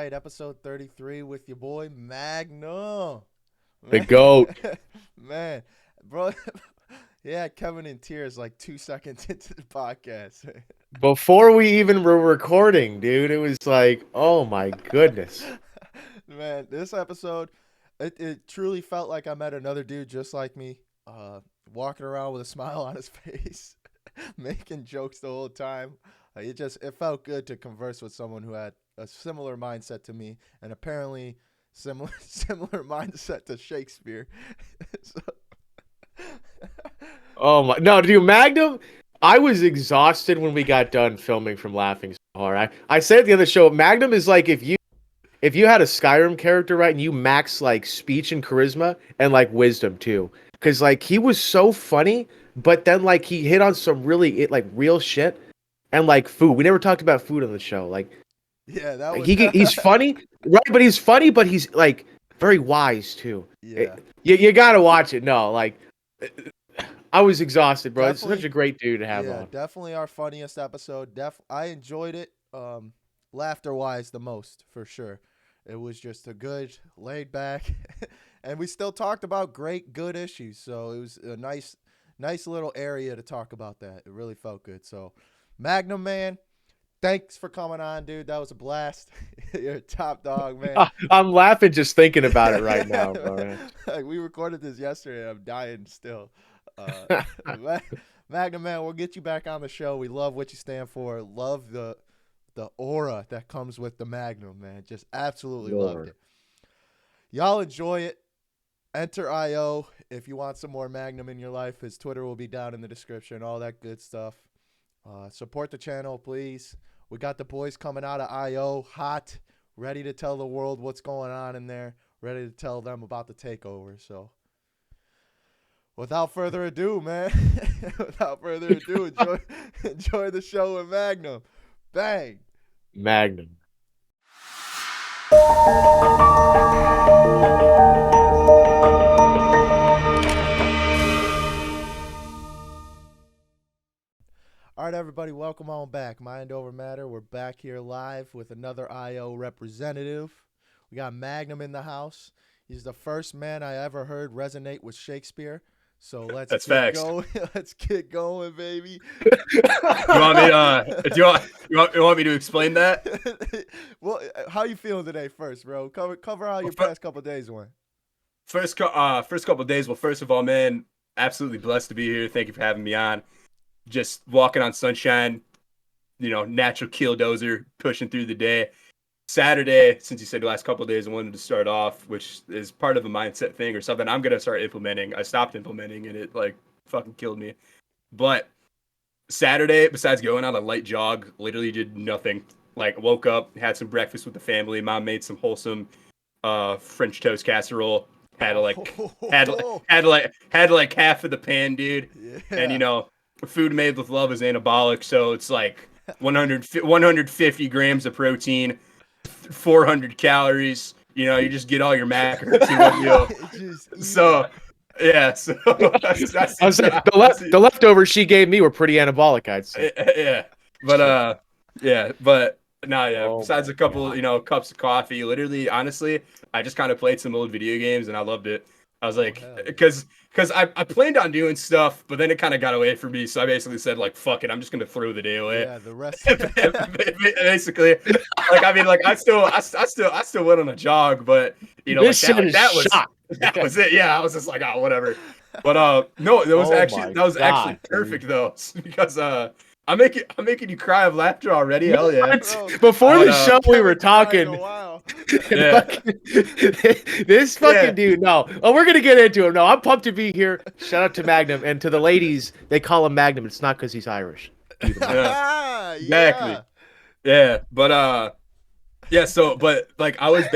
right, episode 33 with your boy Magnum. The Man, goat. man, bro, yeah, Kevin in tears like 2 seconds into the podcast. Before we even were recording, dude, it was like, oh my goodness. Man, this episode, it truly felt like I met another dude just like me, walking around with a smile on his face, making jokes the whole time. It felt good to converse with someone who had a similar mindset to me, and apparently similar mindset to Shakespeare. So, Oh my, no, dude, Magnum. I was exhausted when we got done filming from laughing so hard. I said at the other show, Magnum is like if you had a Skyrim character, right, and you max like speech and charisma and like wisdom too, because like he was so funny, but then like he hit on some really like real shit and like food. We never talked about food on the show. yeah, that was He's funny, right? But he's funny, but he's like very wise too. yeah, You gotta watch it. No, like I was exhausted, bro. It's such definitely a great dude to have yeah, on. definitely our funniest episode. I enjoyed it. Laughter wise, the most for sure. It was just a good laid back, and we still talked about great good issues. So it was a nice little area to talk about that. It really felt good. So, Magnum man, thanks for coming on, dude. That was a blast. You're a top dog, man. I'm laughing just thinking about it right now, Yeah, bro. like, we recorded this yesterday. I'm dying still. Uh, Magnum man, we'll get you back on the show. We love what you stand for. Love the aura that comes with the Magnum, man. Just absolutely loved Lord. it. Y'all enjoy it. Enter IO if you want some more Magnum in your life. His Twitter will be down in the description. All that good stuff. Support the channel, please. We got the boys coming out of IO hot, ready to tell the world what's going on in there, ready to tell them about the takeover. So, without further ado, man, without further ado, enjoy the show with Magnum. Bang. Magnum. All right, everybody, welcome on back. Mind Over Matter. We're back here live with another IO representative. We got Magnum in the house. He's the first man I ever heard resonate with Shakespeare. So let's That's get facts. going. Let's get going, baby. You want me? You want me to explain that? Well, how you feeling today first, bro? Cover how Well, your past couple days went. first couple of days. Well, first of all, man, absolutely blessed to be here. Thank you for having me on. Just walking on sunshine, natural killdozer, pushing through the day. Saturday, since you said the last couple of days, I wanted to start off, which is part of a mindset thing or something I'm gonna start implementing. I stopped implementing and it like fucking killed me. But Saturday, besides going on a light jog, literally did nothing. Like woke up, had some breakfast with the family. Mom made some wholesome French toast casserole. Had to like had to, Oh, had to like half of the pan, dude. And yeah. food made with love is anabolic, so it's like 150 grams of protein, 400 calories. You just get all your macros in one meal. Just eat it. So yeah, so I was saying, the leftovers she gave me were pretty anabolic, I'd say. yeah, but yeah, but no, yeah. Oh Besides my a couple, god. cups of coffee, literally, honestly, I just kind of played some old video games and I loved it. I was Oh like, hell yeah. because I planned on doing stuff, but then it kind of got away from me. So I basically said like, fuck it, I'm just gonna throw the day away. Yeah, the rest. Basically, like I mean, like I still went on a jog, but This shit like is that was shot. that was it. Yeah, I was just like, oh, whatever. But no, Oh my that was actually god, perfect dude. though, because I'm making you cry of laughter already. Hell yeah. Bro, Before But the show, we were Kevin cried in a talking. while. And yeah, this yeah, fucking dude, no. Oh, we're gonna get into him. No, I'm pumped to be here. Shout out to Magnum and to the ladies. They call him Magnum. It's not because he's Irish. Keep in mind. yeah, Yeah. exactly. Yeah, but yeah. So, but like I was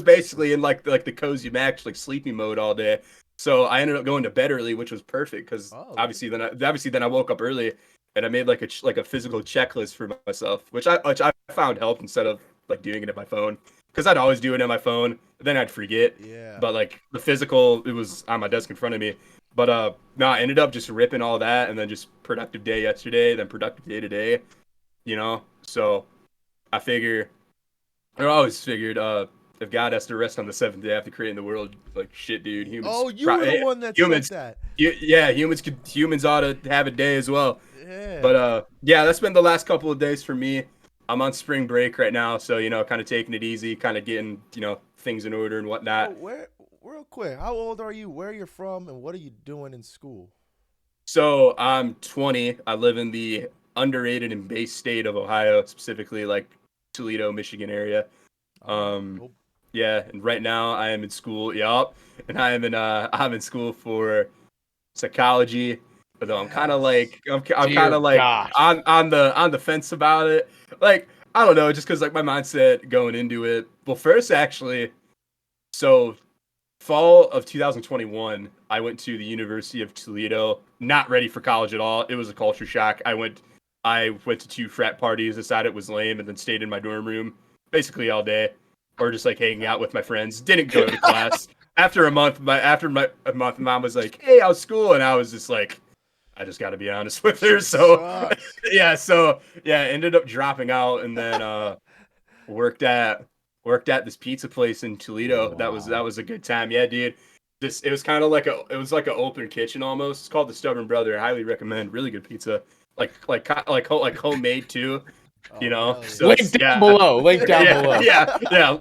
basically in like the cozy max like sleepy mode all day. So I ended up going to bed early, which was perfect because Oh, obviously then I woke up early and I made like a physical checklist for myself, which I found helped instead of like doing it on my phone because I'd always do it on my phone, then I'd forget. yeah. But like the physical, it was on my desk in front of me. But no, I ended up just ripping all that and then just productive day yesterday, then productive day today. So I figure I always figured, if God has to rest on the seventh day after creating the world, like shit, dude, Oh, you were the one that said humans, that. yeah, humans ought to have a day as well. Yeah. But yeah, that's been the last couple of days for me. I'm on spring break right now, so kind of taking it easy, kind of getting things in order and Oh, whatnot. real quick, how old are you? Where you're from, and what are you doing in school? So I'm 20. I live in the underrated and base state of Ohio, specifically like Toledo, Michigan area. Oh, Um, oh, yeah, and right now I am in school. Yup, and I'm in school for psychology. Although yes. I'm kind Dear of like God. on the fence about it. Like I don't know, just because like my mindset going into it. Well, first actually, so fall of 2021, I went to the University of Toledo, not ready for college at all. It was a culture shock. I went to two frat parties, decided it was lame, and then stayed in my dorm room basically all day, or just like hanging out with my friends. Didn't go to class. After a month, mom was like, "Hey, how's school?" And I was just like, "I just got to be honest with her." Shit So sucks. yeah, ended up dropping out, and then worked at worked at this pizza place in Toledo. That Wow. was a good time. Yeah, dude. It was kind of like it was like an open kitchen almost. It's called the Stubborn Brother. I highly recommend. Really good pizza. Like homemade too. Oh hell So yeah. Link it's down below. Link down yeah, below.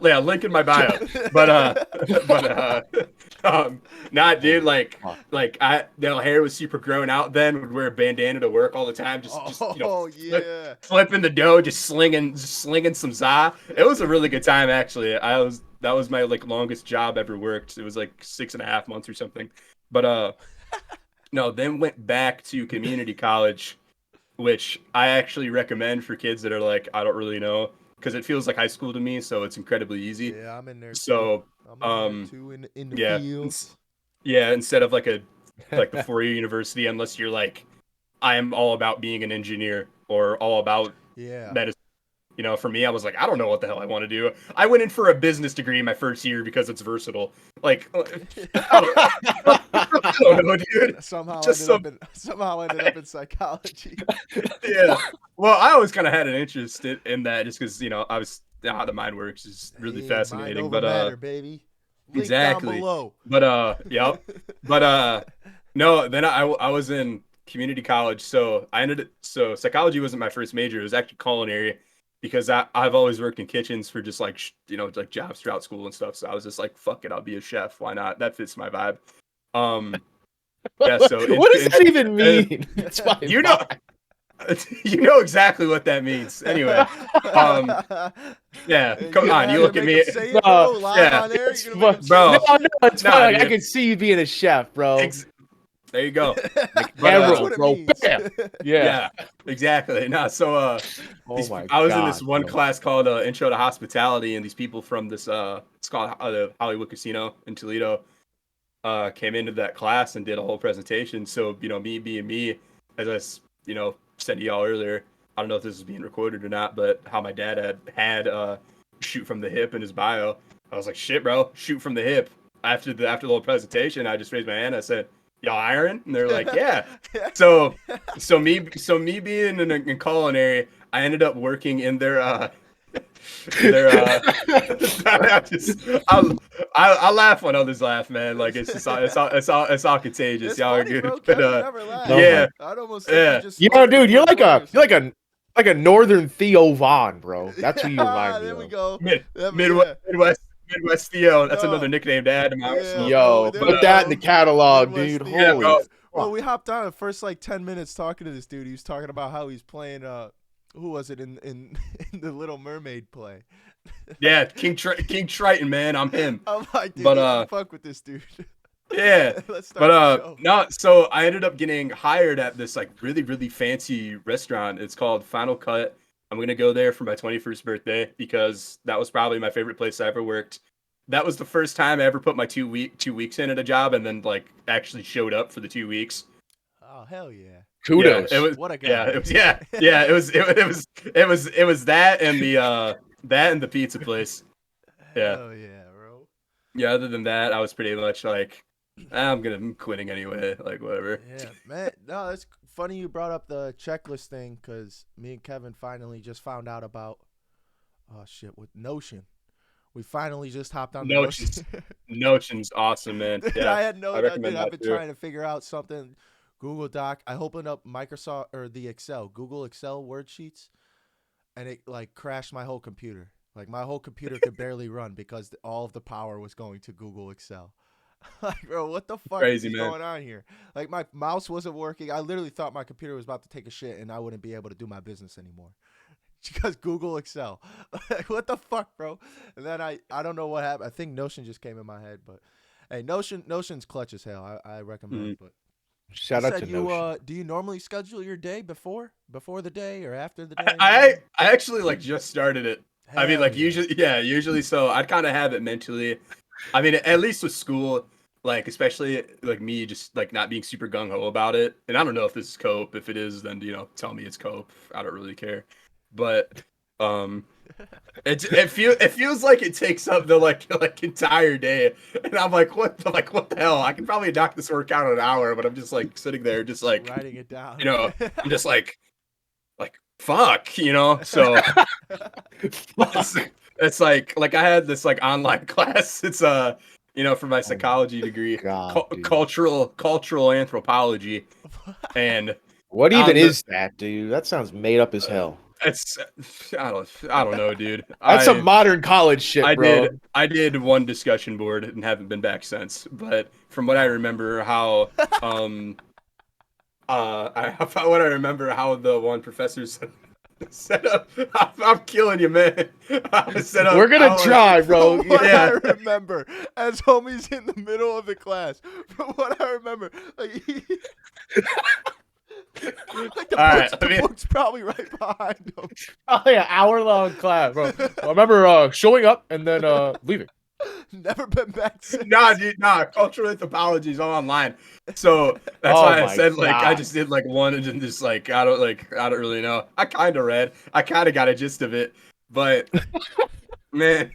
yeah. Link in my bio. But but um, nah, dude. Holy Like fuck. hair was super grown out. Then would wear a bandana to work all the time. Just Oh yeah. flipping the dough, just slinging some za. It was a really good time actually. That was my like longest job ever worked. It was like 6.5 months or something. But no, then went back to community college, which I actually recommend for kids that are like, I don't really know, because it feels like high school to me, so it's incredibly easy. Yeah, I'm in there too. So, I'm in there um, too in the yeah, fields. yeah, instead of like the 4 year university, unless you're like, I am all about being an engineer or all about Yeah. medicine. For me, I was like, I don't know what the hell I want to do. I went in for a business degree my first year because it's versatile. Like, I don't know, dude. Just some Somehow ended up in psychology. yeah. Well, I always kind of had an interest in that just because I was how the mind works is really Hey, mind fascinating. over But matter, baby. Link down exactly. below. But yep. But no. Then I was in community college, so so psychology wasn't my first major. It was actually culinary because I've always worked in kitchens for just like like jobs throughout school and stuff. So I was just like, fuck it, I'll be a chef. Why not? That fits my vibe. Um. Yeah. What So does that even mean? It's my you know. vibe. You know exactly what that means. Anyway, um, yeah, You're come gonna on. You have to look at make him me, say it, No, bro, live yeah, on air. it's You're gonna make him say no, bro. it. it's fine. Nah, Like, I dude. can see you being a chef, bro. Ex- there you go. But That's Emerald, what it bro. means. Bam. Yeah. yeah, exactly. Nah, so Oh my I was in this God, one bro. class called Intro to Hospitality, and these people from this it's called the Hollywood Casino in Toledo came into that class and did a whole presentation. So me being me, as said to y'all earlier, I don't know if this is being recorded or not, but how my dad had shoot from the hip in his bio. I was like, shit, bro, shoot from the hip. After the whole presentation, I just raised my hand. I said, y'all iron? And they're like, yeah. So me being in culinary, I ended up working in their I just I laugh when others laugh, man. Like it's all contagious. It's Y'all are funny, good, bro. but Kevin never Oh laughs. my. yeah, I'd almost think he yeah. just snorted Dude, before you're he put it or something. like a northern Theo Vaughn, bro. That's who you remind me There we of. go. Midwest, Yeah. Midwest Theo. That's No. another nickname to add to my Yeah, arsenal. bro. Yo, There But we put that in the go. catalog, Midwest dude. yeah, Theo. Holy bro. Well, fuck. we hopped on the first like 10 minutes talking to this dude. He was talking about how he's playing. Who was it in in the Little Mermaid play? Yeah, King Triton, man. I'm him. I'm like, dude, But I fuck with this dude. yeah. Let's But start the show. no, so I ended up getting hired at this like really, really fancy restaurant. It's called Final Cut. I'm gonna go there for my 21st birthday because that was probably my favorite place I ever worked. That was the first time I ever put my 2 weeks in at a job and then like actually showed up for the 2 weeks. Oh hell yeah! Yeah, it Kudos. was What a yeah, guy. it was yeah, it was that and the pizza place. Yeah. Hell yeah, bro. Yeah, other than that, I was pretty much like, I'm quitting anyway, like whatever. Yeah, man. No, that's funny you brought up the checklist thing because me and Kevin finally just found out about Oh shit, with Notion. We finally just hopped on the Notion. Notion's Notion's awesome, man. Dude, Yeah, I had I no, dude. recommend I've that been too. trying to figure out something. Google Doc. I opened up Microsoft or the Excel, Google Excel word sheets, and it like crashed my whole computer. Like my whole computer could barely run because all of the power was going to Google Excel. Like, bro, what the fuck Crazy, is man. going on here? Like my mouse wasn't working. I literally thought my computer was about to take a shit and I wouldn't be able to do my business anymore. Because Google Excel. Like, what the fuck, bro? And then I don't know what happened. I think Notion just came in my head, but hey, Notion's clutch as hell. I recommend. Mhm. But you Shout out to said you Notion. do you normally schedule your day before the day or after the day? I actually like just started it. I mean, Hell like yeah. usually so I'd kind of have it mentally. I mean, at least with school, like especially like me just like not being super gung ho about it. And I don't know if this is cope. If it is, then tell me it's cope. I don't really care. But um it feels like it takes up the like entire day. And I'm like, what the hell? I can probably knock this work out in an hour, but I'm just like sitting there just like, Writing it down. you know, I'm just like fuck, So it's, it's like I had this like online class. It's for my Oh my psychology degree, god, dude. cultural anthropology, and What even on the is that, dude? That sounds made up as hell. it's I don't know, dude. That's some modern college shit, I did bro. I did one discussion board and haven't been back since. But from what I Oh. remember, how what I remember how the one professor set up. I'm killing you, man. I was set We're up. gonna try, bro. From what I Yeah. remember, as homie's in the middle of the class, from what I remember, like, like All right. the book's probably right behind him. Oh yeah, hour-long class, bro. I remember showing up and then leaving. Never been back since. Nah, dude, nah. Cultural anthropology is all online, so that's Oh why I my said like I god. just did like one and then just like I don't really know. I kind of read. I kind of got a gist of it, but man,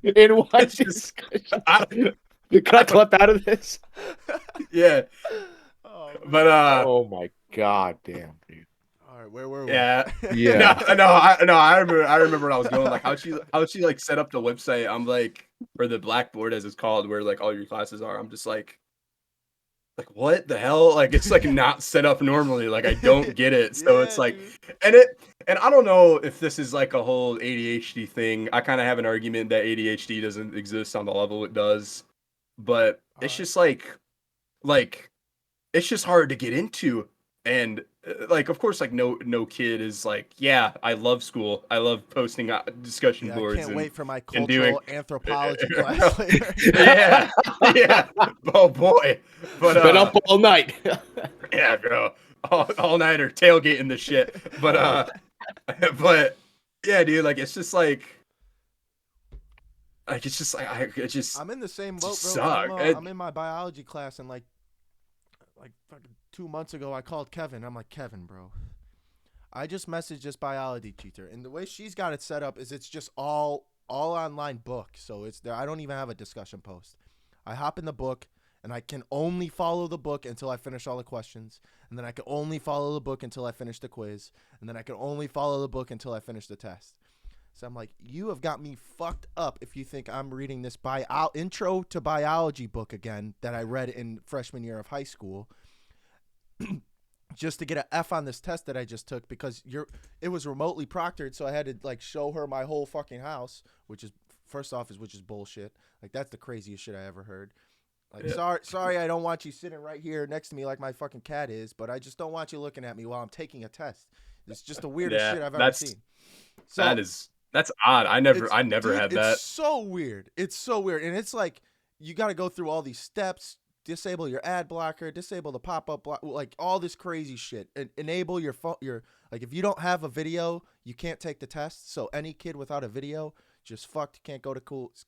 In what it's just discussion? I, Can I I don't, clip out of this? yeah, Oh but man. Oh my god, damn, dude. All right, where were we? yeah. No, Yeah. no, I remember where I was going. Like how she like set up the website. I'm like, or the Blackboard as it's called, where like all your classes are. I'm just like what the hell? Like it's like not set up normally. Like I don't get it. So it's Yeah, like, dude. and I don't know if this is like a whole ADHD thing. I kind of have an argument that ADHD doesn't exist on the level it does, but All it's right. just like it's just hard to get into. And like of course like no kid is like, yeah, I love school, I love posting discussion Yeah, I boards can't wait for my and doing cultural anthropology class later. yeah, yeah, oh boy, but Been up all night. yeah, bro, all nighter tailgating the shit, but but yeah, dude, like it's just like it's just like it just I'm in the same boat, bro. suck. I'm in my biology class, and like fucking 2 months ago, I called Kevin. I'm like, Kevin, bro, I just messaged this biology teacher, and the way she's got it set up is it's just all online book. So it's there. I don't even have a discussion post. I hop in the book, and I can only follow the book until I finish all the questions, and then I can only follow the book until I finish the quiz, and then I can only follow the book until I finish the test. So I'm like, you have got me fucked up if you think I'm reading this intro to biology book again that I read in freshman year of high school just to get an F on this test that I just took because it was remotely proctored, so I had to like show her my whole fucking house, which is which is bullshit. Like that's the craziest shit I ever heard. Like sorry, I don't want you sitting right here next to me like my fucking cat is, but I just don't want you looking at me while I'm taking a test. It's just the weirdest Yeah, shit I've ever seen. So that's odd. I never dude, had it's that. so weird. It's so weird, and it's like you got to go through all these steps. Disable your ad blocker. Disable the pop-up block. Like all this crazy shit. And enable your phone. Like if you don't have a video, you can't take the test. So any kid without a video just fucked. Can't go to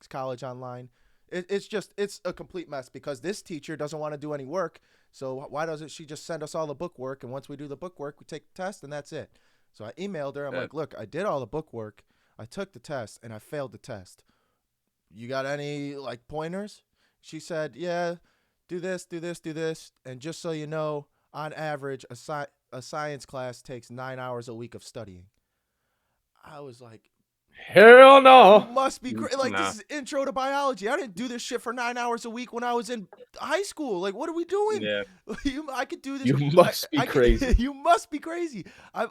college online. It's a complete mess because this teacher doesn't want to do any work. So why doesn't she just send us all the book work? And once we do the book work, we take the test and that's it. So I emailed her. I'm like, look, I did all the book work. I took the test and I failed the test. You got any like pointers? She said, yeah, do this, do this, do this. And just so you know, on average, a science class takes 9 hours a week of studying. I was like, Hell You no. must be like, Nah. this is intro to biology. I didn't do this shit for 9 hours a week when I was in high school. Like, what are we doing? Yeah. I could do this. You must be I could, crazy. you must be crazy. I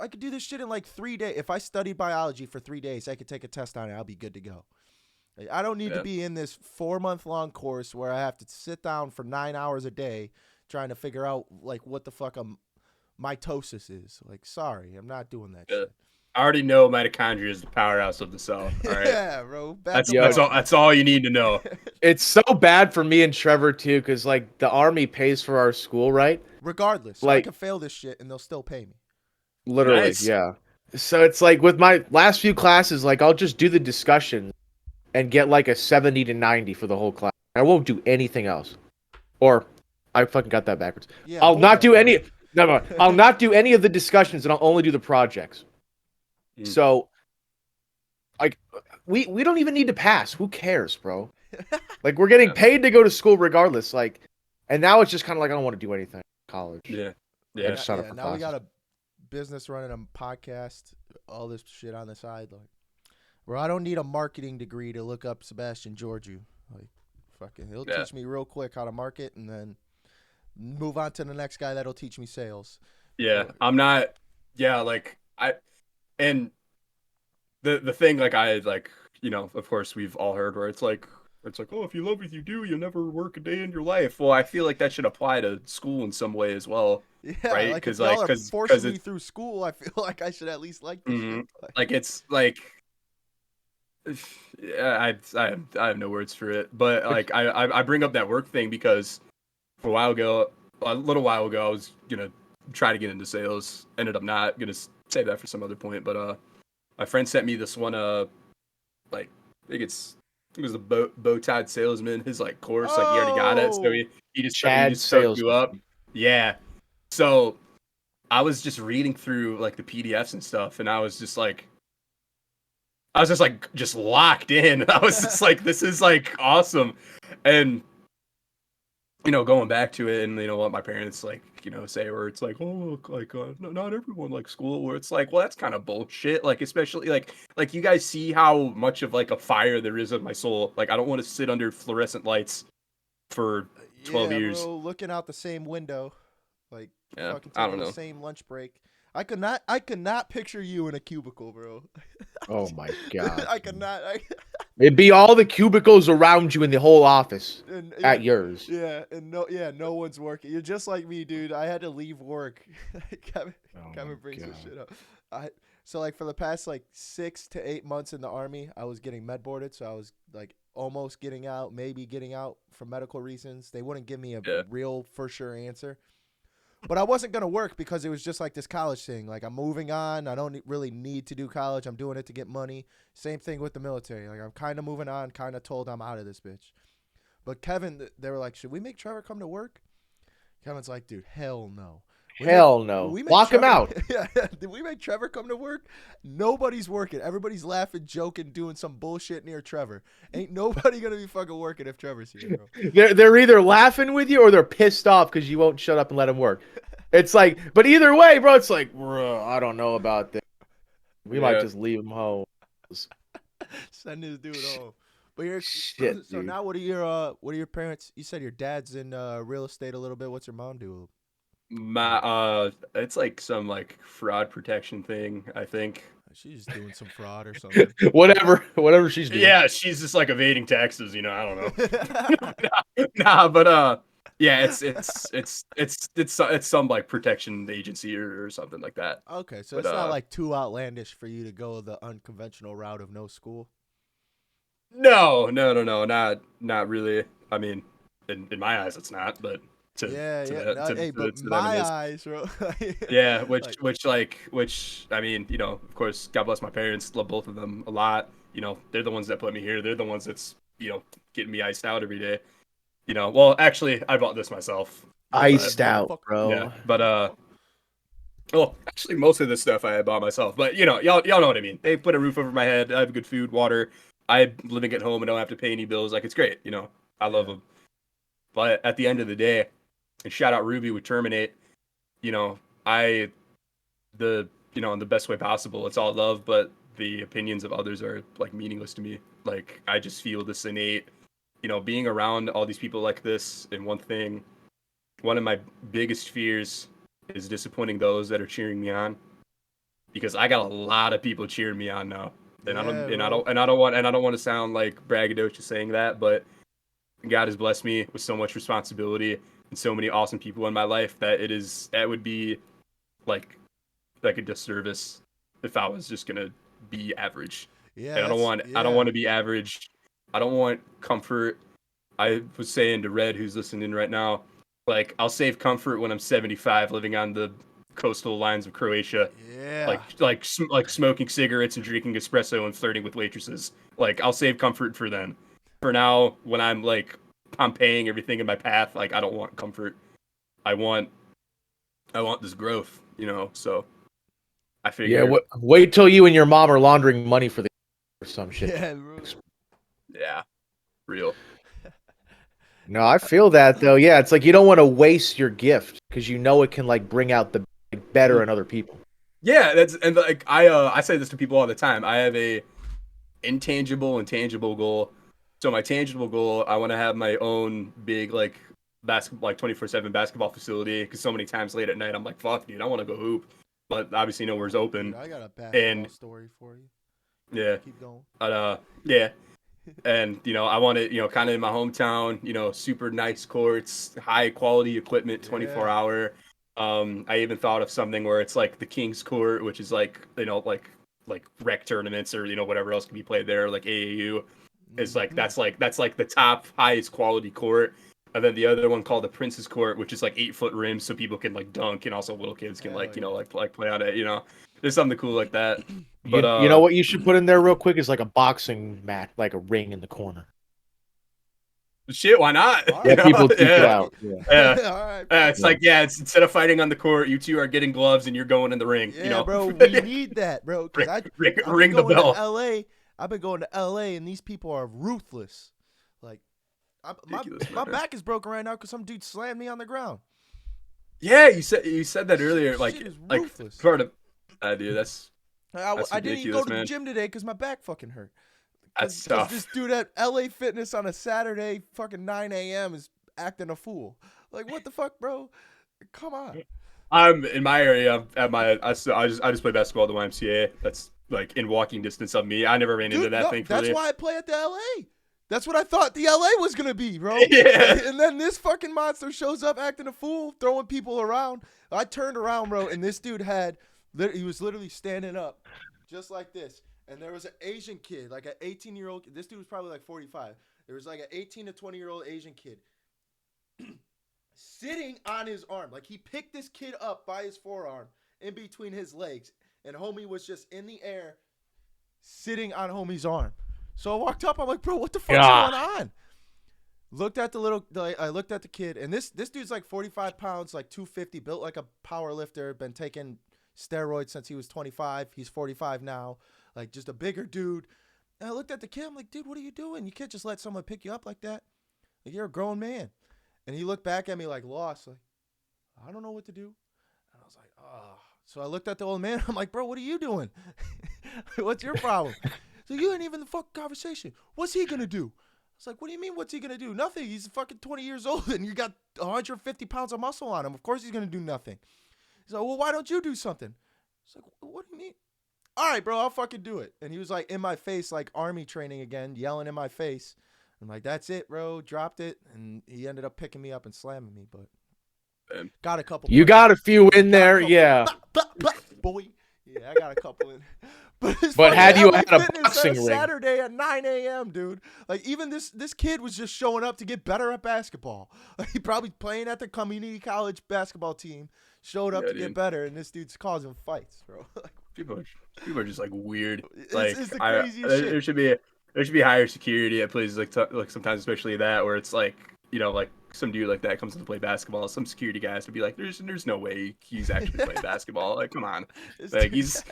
could do this shit in like 3 days. If I studied biology for 3 days, I could take a test on it. I'll be good to go. Like, I don't need to Yeah. be in this 4 month long course where I have to sit down for 9 hours a day trying to figure out like what the fuck a mitosis is. Like, sorry, I'm not doing that Yeah. shit. I already know mitochondria is the powerhouse of the cell. All right. Yeah, bro. Back That's up that's Yo. all. That's all you need to know. It's so bad for me and Trevor too, because like the army pays for our school, right? Regardless, so I Like can fail this shit and they'll still pay me. literally, Nice. yeah. So it's like with my last few classes, like I'll just do the discussion and get like a 70 to 90 for the whole class. I won't do anything else. Or I fucking got that backwards. Yeah, I'll hold not that do any thought. no, I'll not do any of the discussions and I'll only do the projects. Mm. So like we don't even need to pass. Who cares, bro? Like we're getting Yeah. paid to go to school regardless. Like and now it's just kind of like I don't want to do anything in college. Yeah. I Yeah. just sign up Yeah, for now we classes. got a business running a podcast, all this shit on the side. Like, bro, I don't need a marketing degree to look up Sebastian Georgiou. Like, fucking, he'll Yeah. teach me real quick how to market, and then move on to the next guy that'll teach me sales. Yeah. So, I'm not. Yeah. Like and the thing like I like of course we've all heard where it's like oh, if you love what you do you'll never work a day in your life. Well, I feel like that should apply to school in some way as well, yeah, right? like if Because y'all are because forcing me it's through school, I feel like I should at least like this shit. like it's like yeah, I have no words for it, but like I bring up that work thing because for a little while ago I was gonna try to get into sales, ended up not, gonna save that for some other point, but my friend sent me this one like I think it was the bow tied salesman, his like course, like he already got it, so Oh, he Chad just hooked sales. you up. Yeah. So I was just reading through like the PDFs and stuff, and I was just like just locked in. I was just like, this is like awesome. And going back to it and what my parents like, say where it's like, oh, like not everyone likes school, where it's like, well, that's kind of bullshit. Like, especially like you guys see how much of like a fire there is in my soul. Like, I don't want to sit under fluorescent lights for 12 yeah, years. bro, looking out the same window, like Yeah, fucking I don't taking the know. same lunch break. I could not picture you in a cubicle, bro. Oh my god. I could not. It'd be all the cubicles around you in the whole office And at yours. yeah, and no one's working. You're just like me, dude. I had to leave work. Kevin, Oh Kevin my brings this God. shit up. So like for the past like 6 to 8 months in the army, I was getting med boarded, so I was like almost getting out, maybe getting out for medical reasons. They wouldn't give me a Yeah. real for sure answer. But I wasn't gonna work because it was just like this college thing. Like, I'm moving on. I don't really need to do college. I'm doing it to get money. Same thing with the military. Like, I'm kind of moving on. Kind of told I'm out of this bitch. But Kevin, they were like, should we make Trevor come to work? Kevin's like, dude, hell no. Hell no. Lock him out. Yeah, did we make Trevor come to work? Nobody's working. Everybody's laughing, joking, doing some bullshit near Trevor. Ain't nobody gonna be fucking working if Trevor's here, bro. They're either laughing with you or they're pissed off because you won't shut up and let him work. It's like, but either way, bro, it's like, bro, I don't know about this. We might Yeah. just leave him home. Send this dude home. But you're Shit, so dude. now what are your parents? You said your dad's in real estate a little bit. What's your mom do? It's like some like fraud protection thing, I think. She's just doing some fraud or something. whatever she's doing. Yeah, she's just like evading taxes, I don't know. Nah, but yeah, it's some like protection agency or something like that. Okay, so But it's not like too outlandish for you to go the unconventional route of no school. no, not really. I mean, in my eyes, it's not, but to Yeah, to yeah. the, No, to, hey, to, but to them it my is. eyes, bro. Yeah, Like, which I mean, of course, God bless my parents, love both of them a lot. They're the ones that put me here. They're the ones that's getting me iced out every day. Well, actually, I bought this myself. Iced yeah, out, motherfucker. Yeah, bro. but well, actually, most of this stuff I bought myself. But y'all know what I mean. They put a roof over my head. I have good food, water. I'm living at home and don't have to pay any bills. Like, it's great. I love them. But at the end of the day, and shout out Ruby with Terminate. I the in the best way possible. It's all love, but the opinions of others are like meaningless to me. Like I just feel this innate, being around all these people like this. And one of my biggest fears is disappointing those that are cheering me on, because I got a lot of people cheering me on now. And Yeah, I don't want to sound like braggadocious saying that, but God has blessed me with so much responsibility and so many awesome people in my life that would be like a disservice if I was just gonna be average. Yeah, And I don't want to be average. I don't want comfort. I was saying to Red, who's listening right now, like I'll save comfort when I'm 75, living on the coastal lines of Croatia, Yeah. like smoking cigarettes and drinking espresso and flirting with waitresses. Like I'll save comfort for then. For now, when I'm paying everything in my path, like I don't want comfort. I want this growth, So I Yeah, figure, wait till you and your mom are laundering money for the or some shit. Yeah, bro. yeah, real. No, I feel that though. Yeah, it's like you don't want to waste your gift because you know it can like bring out the better in other people. Yeah, and like I say this to people all the time. I have a intangible and tangible goal. So my tangible goal, I want to have my own big like basketball, like 24/7 basketball facility. Because so many times late at night, I'm like, fuck, dude, I want to go hoop, but obviously nowhere's open. Dude, I got a basketball story for you. Yeah, Keep going. Yeah. And I want it, kind of in my hometown, super nice courts, high quality equipment, 24-hour. I even thought of something where it's like the King's Court, which is like like rec tournaments or whatever else can be played there, like AAU. Is like that's like the top highest quality court. And then the other one called the Prince's Court, which is like 8-foot rims, so people can like dunk, and also little kids can like play on it. There's something cool like that. But you know what you should put in there real quick is like a boxing mat, like a ring in the corner. Shit, why not? Yeah, people keep it out. Yeah. All right. It's instead of fighting on the court, you two are getting gloves and you're going in the ring. Yeah, bro, we need that, bro. Because ring the bell. I've been going to LA, and these people are ruthless. Like, my back is broken right now because some dude slammed me on the ground. Yeah, you said that earlier. Shit is ruthless. Part of, dude, that's I didn't even go to the gym today because my back fucking hurt. That's tough. This dude at LA Fitness on a Saturday, fucking 9 a.m. is acting a fool. Like, what the fuck, bro? Come on. I'm in my area. I just play basketball at the YMCA. That's like in walking distance of me. I never ran into that thing. That's why I play at the LA. That's what I thought the LA was gonna be, bro. Yeah. And then this fucking monster shows up acting a fool, throwing people around. I turned around, bro, and this dude he was literally standing up, just like this. And there was an Asian kid, like an 18-year-old. This dude was probably like 45. There was like an 18 to 20-year-old Asian kid sitting on his arm. Like he picked this kid up by his forearm in between his legs. And homie was just in the air sitting on homie's arm. So I walked up. I'm like, bro, what the fuck's going on? I looked at the kid. And this dude's like 45 pounds, like 250, built like a power lifter, been taking steroids since he was 25. He's 45 now. Like, just a bigger dude. And I looked at the kid. I'm like, dude, what are you doing? You can't just let someone pick you up like that. Like, you're a grown man. And he looked back at me like lost. Like, I don't know what to do. And I was like, oh. So I looked at the old man. I'm like, bro, what are you doing? What's your problem? So you ain't even the fucking conversation. What's he going to do? I was like, what do you mean, what's he going to do? Nothing. He's fucking 20 years old, and you got 150 pounds of muscle on him. Of course he's going to do nothing. He's like, well, why don't you do something? I was like, what do you mean? All right, bro, I'll fucking do it. And he was like in my face, like army training again, yelling in my face. I'm like, that's it, bro. Dropped it. And he ended up picking me up and slamming me, but got a couple. You got a few in there, yeah. Boy. Yeah, I got a couple in. But had you had a boxing ring? Saturday at 9 a.m., dude. Like, even this kid was just showing up to get better at basketball. Like, he probably playing at the community college basketball team, showed up to get better, and this dude's causing fights, bro. People are just like weird. It's like the craziest shit. There should be higher security at places like sometimes, especially that, where it's like like some dude like that comes to play basketball. Some security guys would be like, "There's no way he's actually playing basketball. Like, come on, like he's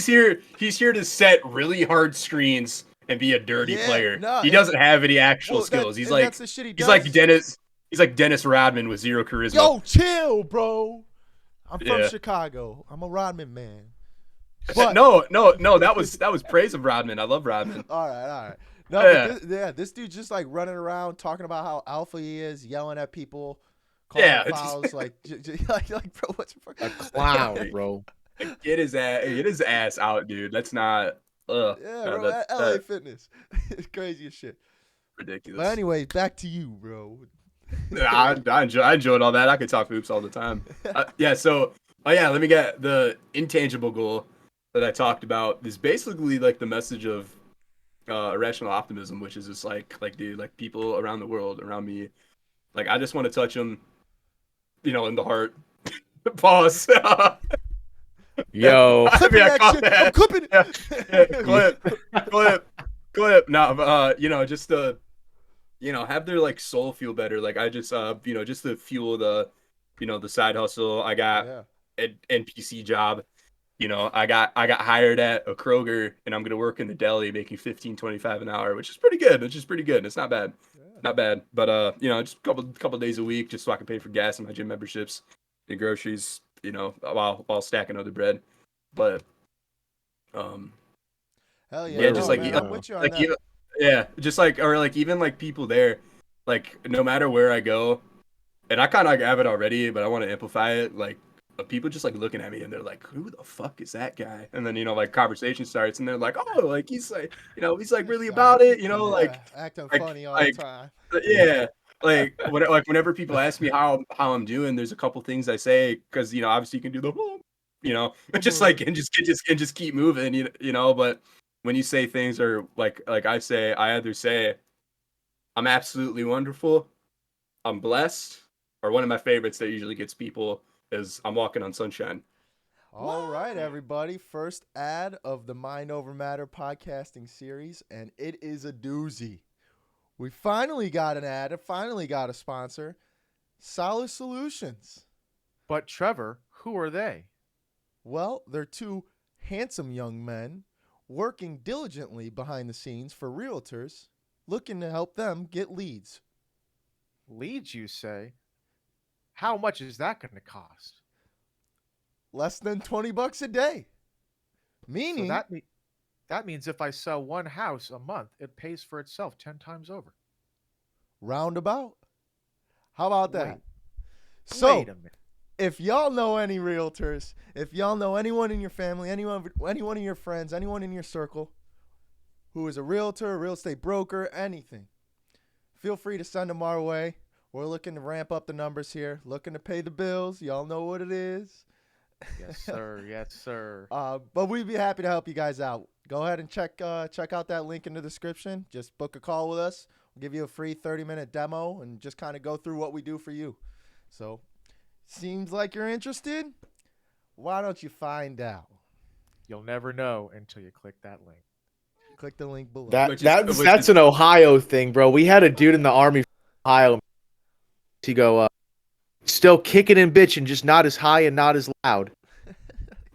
here to set really hard screens and be a dirty player. He doesn't have any actual skills. He's like Dennis Rodman with zero charisma. Yo, chill, bro. I'm from Chicago. I'm a Rodman man. But no, that was praise of Rodman. I love Rodman. all right. No, Yeah, but this dude just like running around talking about how alpha he is, yelling at people, calling yeah. fouls, like, like, bro, what's A clown, bro. Get his ass out, dude. That's not. yeah, No, bro, that's at LA Fitness, it's crazy as shit. But ridiculous. anyway, back to you, bro. Yeah, I enjoyed all that. I could talk hoops all the time. Yeah. So, oh yeah, let me get the intangible goal that I talked about. Is basically like the message of irrational optimism, which is just like dude, like people around the world around me, like I just want to touch them, in the heart. Pause. Yo. I Clipping mean, I that caught shit. I'm that. clipping Yeah, yeah. it. Clip. No, just to, have their like soul feel better. Like I just, just to fuel the side hustle. I got Yeah. an NPC job. I got hired at a Kroger, and I'm gonna work in the deli, making 15.25 an hour, which is pretty good. It's not bad, Yeah. not bad. But just a couple days a week, just so I can pay for gas and my gym memberships and groceries. While stacking other bread. But Hell yeah. yeah, No, just like man, I'm with you on like that. yeah, just like or like even like people there, like no matter where I go, and I kind of like have it already, but I want to amplify it. Like people just like looking at me and they're like, "Who the fuck is that guy?" And then like conversation starts and they're like, "Oh, like he's like This really guy. about it," Yeah, acting funny all the like time. yeah. Whenever people ask me how I'm doing, there's a couple things I say because obviously you can do the but just like and just keep moving, But when you say things or like I either say I'm absolutely wonderful, I'm blessed, or one of my favorites that usually gets people is I'm walking on sunshine. All right, everybody. First ad of the Mind Over Matter podcasting series, and it is a doozy. We finally got an ad. It finally got a sponsor. Solid Solutions. But Trevor, who are they? Well, they're two handsome young men working diligently behind the scenes for realtors looking to help them get leads. Leads, you say? How much is that going to cost? Less than $20 a day. So Meaning, that means if I sell one house a month, it pays for itself 10 times over. roundabout. How about that? Wait, So, wait a minute. if y'all know any realtors, if y'all know anyone in your family, anyone of your friends, anyone in your circle who is a realtor, a real estate broker, anything, feel free to send them our way. We're looking to ramp up the numbers here, looking to pay the bills. Y'all know what it is. Yes, sir. Yes, sir. But we'd be happy to help you guys out. Go ahead and check out that link in the description. Just book a call with us. We'll give you a free 30-minute demo and just kind of go through what we do for you. So, seems like you're interested. Why don't you find out? You'll never know until you click that link. Click the link below. That's an Ohio thing, bro. We had a dude in the army from Ohio. He go, still kicking and bitching, just not as high and not as loud.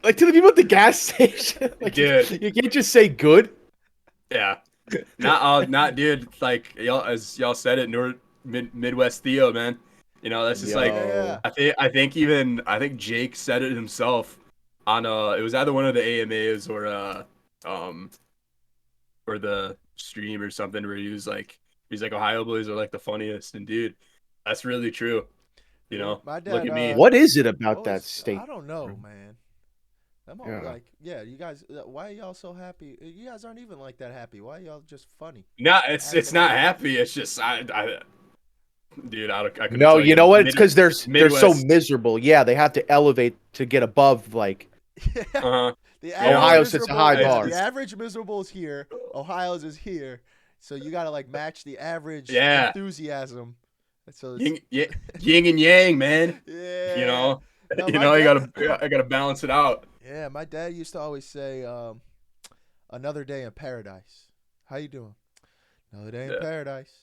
Like to the people at the gas station. Like, Dude. you can't just say good. Yeah. Not dude. Like y'all said it, Midwest Theo, man. That's just like Yeah. I think Jake said it himself on it was either one of the AMAs or the stream or something where he's like Ohio boys are like the funniest, and dude, that's really true. My dad, Look at me. What is it about that always- state? I don't know, man. I'm all Yeah. you guys, why are y'all so happy? You guys aren't even like that happy. Why are y'all just funny? No, it's not happy. It's just dude, I couldn't No, tell you know what? It's because they're so Midwest. miserable. Yeah, they have to elevate to get above. Like Uh-huh. The Ohio average sets a miserable high is- bar. The average miserable is here. Ohio's is here. So you got to like match the average Yeah. enthusiasm. So it's, yin and yang, man. yeah. No, You my dad- gotta balance it out. Yeah, my dad used to always say, "Another day in paradise." How you doing? Another day in Yeah. paradise.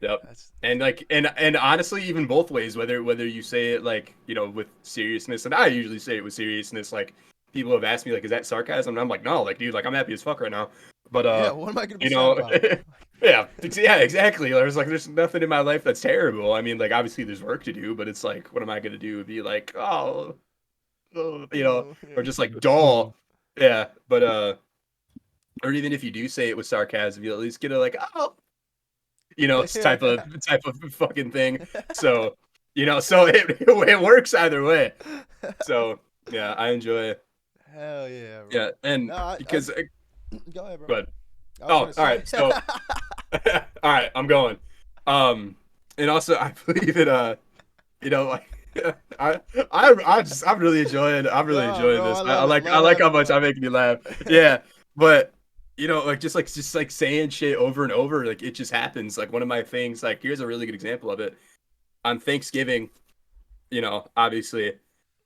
Yep. That's And like and honestly, even both ways, whether you say it like with seriousness, and I usually say it with seriousness. Like people have asked me like, is that sarcasm? And I'm like, no, like dude, like I'm happy as fuck right now. But yeah. What am I gonna be sad about? yeah, exactly. There's nothing in my life that's terrible. I mean, like obviously there's work to do, but it's like, what am I gonna do? Be like, or just like dull. Yeah, but or even if you do say it with sarcasm, you'll at least get a like, oh, type of fucking thing. So, so it works either way. So yeah, I enjoy it. Hell yeah, bro. Yeah, and No, I because go ahead, bro. but I was oh, gonna all say. right, so all right, I'm going. And also I believe it. Like I'm really Nah, enjoying bro, this. I I love it. like I Love like how having much fun. I'm making you laugh. Yeah, but like just like saying shit over and over, like it just happens. Like one of my things, like here's a really good example of it. On Thanksgiving, obviously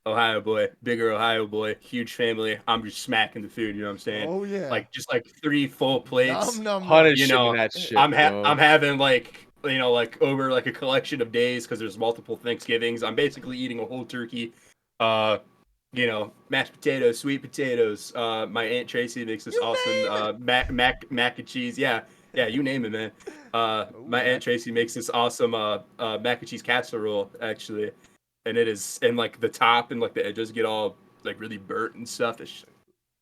Ohio boy, bigger Ohio boy, huge family. I'm just smacking the food. You know what I'm saying? Oh yeah. Like just like 3 full Nom plates. nom nom. You Punishing know, that shit, bro. I'm having like like over like a collection of days because there's multiple Thanksgivings. I'm basically eating a whole turkey. Uh, mashed potatoes, sweet potatoes. My aunt Tracy makes this You awesome name it. mac and cheese. Yeah, yeah, you name it, man. Ooh, My aunt Tracy makes this awesome mac and cheese casserole actually, and it is and like the top and like the edges get all like really burnt and stuff.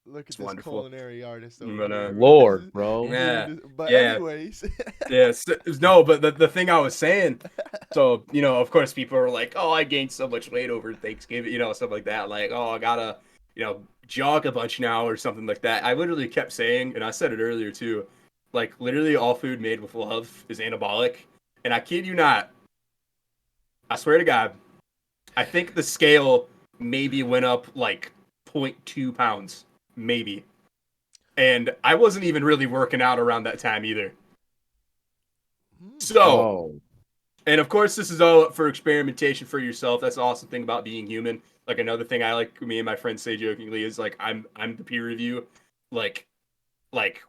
look at It's this wonderful. culinary artist over But here, bro. Lord, bro. yeah, But yeah. anyways. Yes, no, but the thing I was saying, so of course, people are like, "Oh, I gained so much weight over Thanksgiving," stuff like that. Like, "Oh, I gotta, jog a bunch now," or something like that. I literally kept saying, and I said it earlier too, like literally all food made with love is anabolic, and I kid you not, I swear to God, I think the scale maybe went up like 0.2 pounds, maybe, and I wasn't even really working out around that time either. So. Oh, And of course, this is all for experimentation for yourself. That's the awesome thing about being human. Like another thing I like me and my friends say jokingly is like I'm the peer review. Like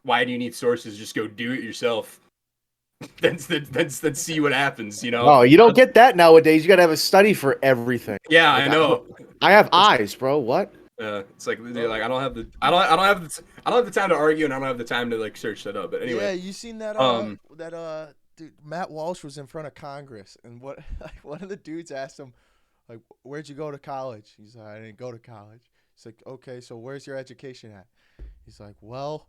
why do you need sources? Just go do it yourself. then see what happens. no, you don't get that nowadays. You gotta have a study for everything. Yeah, Like, I know. I have eyes, bro. What? It's like they're like I don't have the time to argue and I don't have the time to like search that up. But Yeah, anyway, you seen that um, dude, Matt Walsh was in front of Congress, and what like one of the dudes asked him, like, where'd you go to college? He's like, I didn't go to college. He's like, okay, so where's your education at? He's like, well,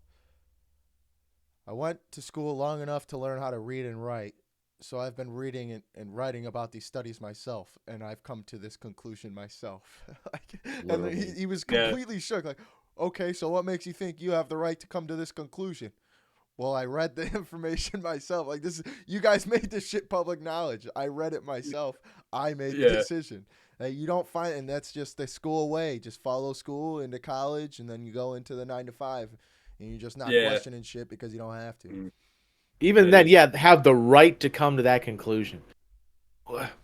I went to school long enough to learn how to read and write. So I've been reading and writing about these studies myself, and I've come to this conclusion myself. And then Literally. he was yeah, completely shook. Like, okay, so what makes you think you have the right to come to this conclusion? Well, I read the information myself. Like this, you guys made this shit public knowledge. I read it myself. I made the yeah, decision. You don't find, and that's just the school way. Just follow school into college, and then you go into the 9 to 5, and you're just not yeah. questioning shit because you don't have to. Mm. Even then, yeah, have the right to come to that conclusion.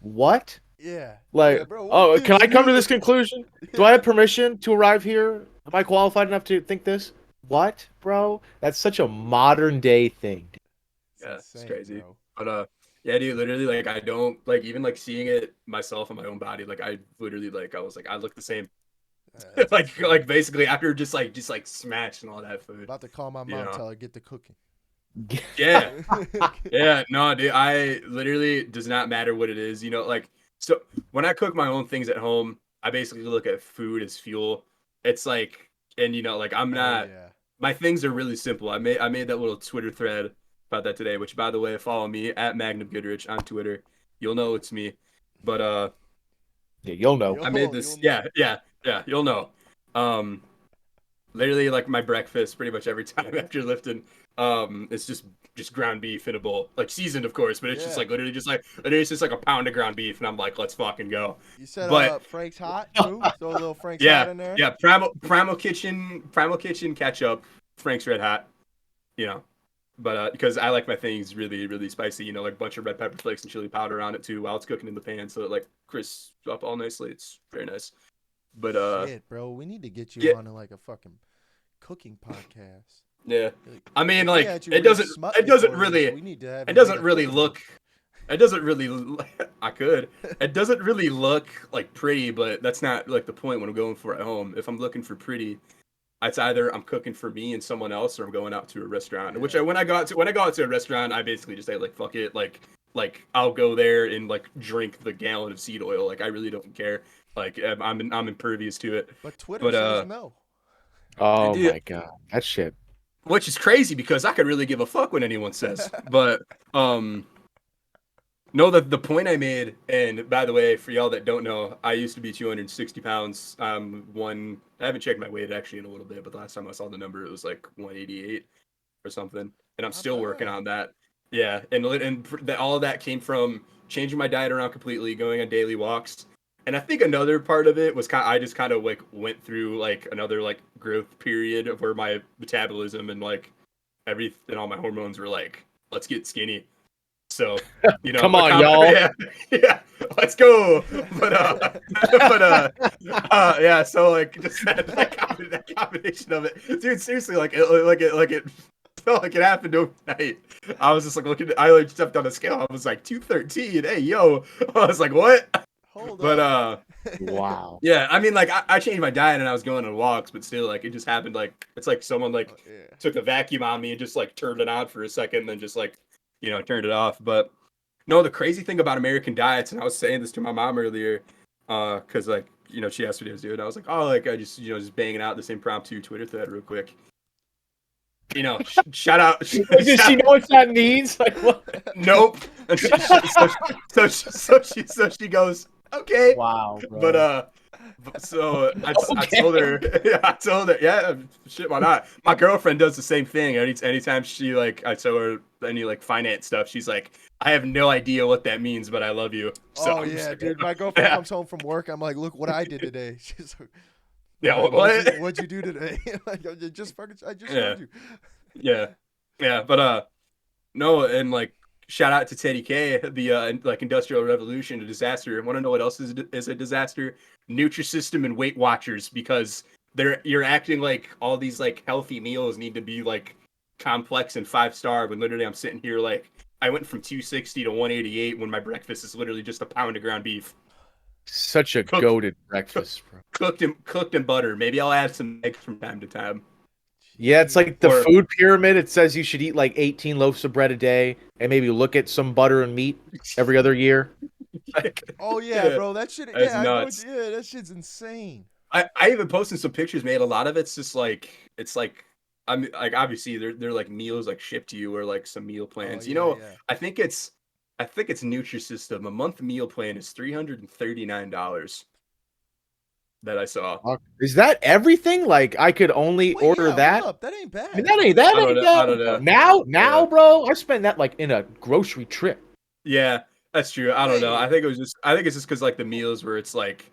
What? Yeah, Like, yeah, bro. What oh, can gives I come to you this conclusion? Do I have permission to arrive here? Am I qualified enough to think this? What, bro? That's such a modern day thing. It's Yeah, it's insane, crazy. bro. But yeah, dude, literally like I don't like even like seeing it myself in my own body, like I literally like I was like I look the same. That's like insane. like basically after just like smashing all that food. About to call my You mom, know. tell her get the cooking. Yeah. Yeah, no, dude, I literally does not matter what it is, like so when I cook my own things at home, I basically look at food as fuel. It's like and like I'm Oh not yeah. my things are really simple. I made that little Twitter thread about that today, which by the way, follow me at Magnum Goodrich on Twitter. You'll know it's me. But Yeah, you'll know. I made You'll this know. yeah, you'll know. Um literally like my breakfast pretty much every time after lifting. It's just ground beef in a bowl. Like seasoned of course, but it's just Yeah. like literally it's just like a pound of ground beef and I'm like, let's fucking go. You said But Frank's hot too. Throw a little Frank's hot yeah, in there. yeah, Primal Kitchen ketchup, Frank's Red Hot, you know. But because I like my things really, really spicy, like a bunch of red pepper flakes and chili powder on it too while it's cooking in the pan, so it like crisps up all nicely. It's very nice. But Shit, bro, we need to get you yeah, on like a fucking cooking podcast. yeah. Like, I mean, we like had you read smut it doesn't before this. really, We need to have it you make doesn't a really cooking book. look, it doesn't really. I could. It doesn't really look like pretty, but that's not like the point when I'm going for it at home. If I'm looking for pretty, it's either I'm cooking for me and someone else, or I'm going out to a restaurant. Which Yeah. when I go out to a restaurant, I basically just say like fuck it, like I'll go there and like drink the gallon of seed oil. Like I really don't care. Like I'm impervious to it. But Twitter But says no. Oh Dude, my god, that shit. which is crazy because I could really give a fuck what anyone says. But no, the point I made, and by the way, for y'all that don't know, I used to be 260 pounds. I haven't checked my weight actually in a little bit, but the last time I saw the number, it was like 188 or something, and I'm Not still working bad. on that. Yeah, and all of that came from changing my diet around completely, going on daily walks, and I think another part of it was I just kind of like went through like another like growth period of where my metabolism and like everything, all my hormones were like, let's get skinny. So, Come on, y'all. yeah, yeah, let's go. But but yeah. So like, just that combination of it, dude. Seriously, it felt like it happened overnight. I was just like looking. I like stepped on the scale. I was like 213. Hey, yo. I was like, what? Hold But up. Wow. yeah. I mean, like I changed my diet and I was going on walks, but still, like it just happened. Like it's like someone like Yeah. took a vacuum on me and just like turned it on for a second, and then just like turned it off. But no, the crazy thing about American diets, and I was saying this to my mom earlier, because like she asked me what I was doing. I was like, oh, like I just just banging out this impromptu Twitter thread real quick. Shout out. Does she know what that means? Like what? Nope. And so she goes, okay, Wow, but bro. so I Okay. told her, yeah, shit, why not? My girlfriend does the same thing. Anytime she like, I tell her any like finance stuff, she's like, I have no idea what that means, but I love you. So Oh I'm just yeah, like, dude. My girlfriend yeah, comes home from work. I'm like, look what I did today. She's like, yeah, like what? what'd you do today? Like, I just Yeah, showed you. yeah, yeah, but no, and like shout out to Teddy K, the like Industrial Revolution, a disaster. Want to know what else is a disaster? Nutrisystem and Weight Watchers, because you're acting like all these like healthy meals need to be like complex and 5-star, when literally I'm sitting here like I went from 260 to 188 when my breakfast is literally just a pound of ground beef Such a cooked goated breakfast, bro. cooked in butter. Maybe I'll add some eggs from time to time. Yeah, it's Jeez. like the Or food pyramid. It says you should eat like 18 loaves of bread a day and maybe look at some butter and meat every other year. Like, Oh yeah, yeah, bro. That shit. that's Yeah, I know. nuts. Yeah, that shit's insane. I even posted some pictures, made a lot of it's just like it's like I'm like obviously they're like meals like shipped to you or like some meal Oh plans. yeah, yeah. I think it's Nutrisystem. A month meal plan is $339 that I saw. fuck. Is that everything? Like I could only Wait, order yeah. Hold that? up. That ain't I mean, bad. that I don't ain't know. I bad, don't bro. know. Now, Yeah. bro, I spend that like in a grocery trip. Yeah, that's true. I don't know. Wait. I think it's just because like the meals where it's like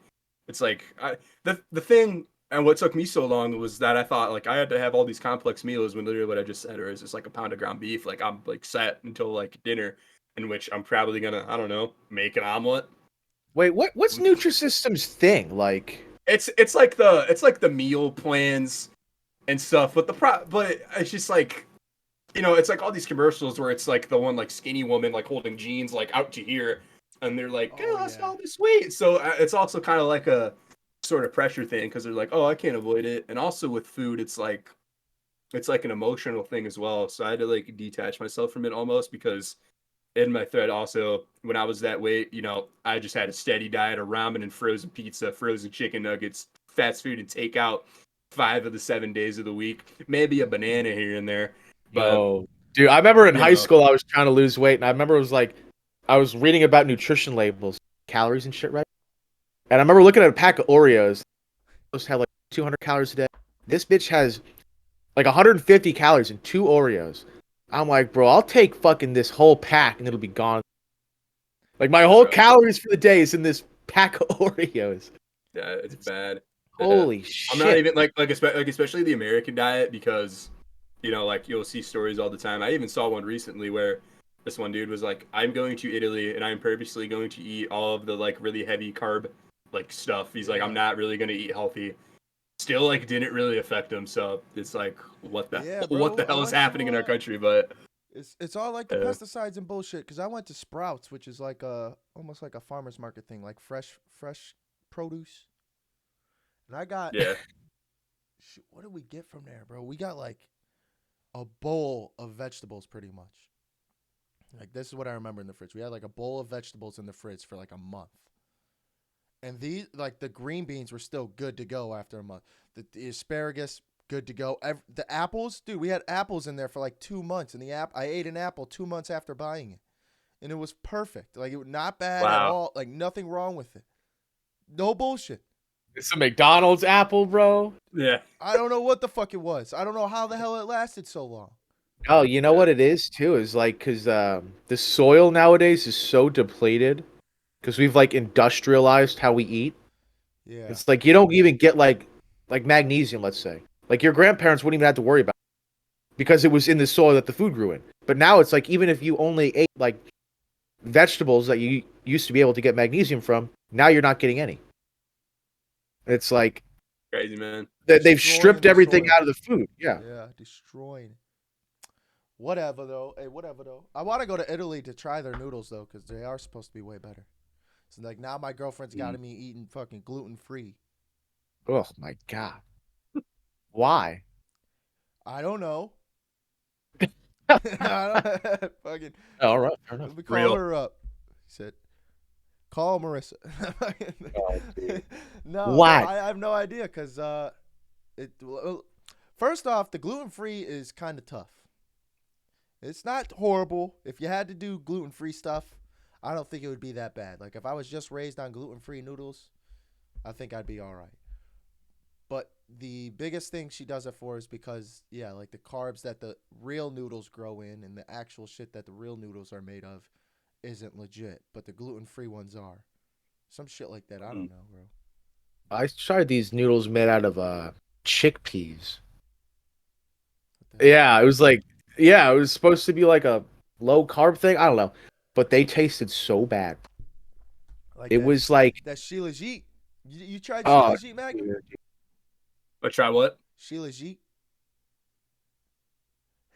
the thing, and what took me so long was that I thought like I had to have all these complex meals when literally what I just said, or is just like a pound of ground beef. Like I'm like set until like dinner, in which I'm probably gonna, I don't know, make an omelet. Wait, what's Nutrisystem's thing? Like, It's like the meal plans and stuff, but it's just like it's like all these commercials where it's like the one like skinny woman like holding jeans like out to here, and they're like, Oh "Oh, lost yeah. all this weight." So it's also kind of like a sort of pressure thing because they're like, "Oh, I can't avoid it." And also with food, it's like an emotional thing as well. So I had to like detach myself from it almost, because in my thread also, when I was that weight, I just had a steady diet of ramen and frozen pizza, frozen chicken nuggets, fast food and takeout 5 of the 7 days of the week, maybe a banana here and there. But yo, dude, I remember in you high know, school I was trying to lose weight, and I remember it was like I was reading about nutrition labels, calories and shit, right? And I remember looking at a pack of Oreos. Those had like 200 calories a day. This bitch has like 150 calories in 2 Oreos. I'm like, bro, I'll take fucking this whole pack and it'll be gone. Like my whole bro, calories for the day is in this pack of Oreos. yeah, it's bad. Yeah. Holy I'm not shit. even like especially the American diet, because like you'll see stories all the time. I even saw one recently where this one dude was like, "I'm going to Italy and I'm purposely going to eat all of the like really heavy carb like stuff." He's like, "I'm Yeah. not really going to eat healthy." Still like didn't really affect him. So it's like, what the Yeah, what bro. the I hell is went to happening in our country? But it's all like the uh, pesticides and bullshit. Cause I went to Sprouts, which is like a almost like a farmer's market thing, like fresh produce. And I got yeah, what did we get from there, bro? We got like a bowl of vegetables, pretty much. Like this is what I remember in the fridge. We had like a bowl of vegetables in the fridge for like a month. And these like the green beans were still good to go after a month. The asparagus good to go. The apples, dude, we had apples in there for like 2 months, and I ate an apple 2 months after buying it, and it was perfect. Like, it was not bad at Wow. all. Like, nothing wrong with it. No bullshit. It's a McDonald's apple, bro. Yeah. I don't know what the fuck it was. I don't know how the hell it lasted so long. Oh, you know what it is too? Is like because the soil nowadays is so depleted because we've like industrialized how we eat. Yeah. It's like you don't even get like magnesium, let's say. Like your grandparents wouldn't even have to worry about it because it was in the soil that the food grew in. But now it's like even if you only ate like vegetables that you used to be able to get magnesium from, now you're not getting any. It's like Crazy, man. they've Destroying stripped the everything soil. out of the food. Yeah. Yeah, destroying. Whatever though. Hey, whatever though. I want to go to Italy to try their noodles though, because they are supposed to be way better. So like now my girlfriend's got me eating fucking gluten free. Oh my god. Why? I don't know. Fucking. All right. Fair enough. Let me call Real. her up. He said, "Call Marissa." Oh, dude. No, Why? I have no idea because first off, the gluten free is kind of tough. It's not horrible. If you had to do gluten free stuff, I don't think it would be that bad. Like if I was just raised on gluten free noodles, I think I'd be all right. But the biggest thing she does it for is because, yeah, like the carbs that the real noodles grow in and the actual shit that the real noodles are made of isn't legit, but the gluten-free ones are. Some shit like that. I don't know, bro. I tried these noodles made out of chickpeas. What the hell? Yeah, it was like it was supposed to be like a low carb thing. I don't know, but they tasted so bad. Like It was like that Sheila Jeet. You tried oh, Sheila Jeet, Magnum? dude. But try what? Sheila Jeet.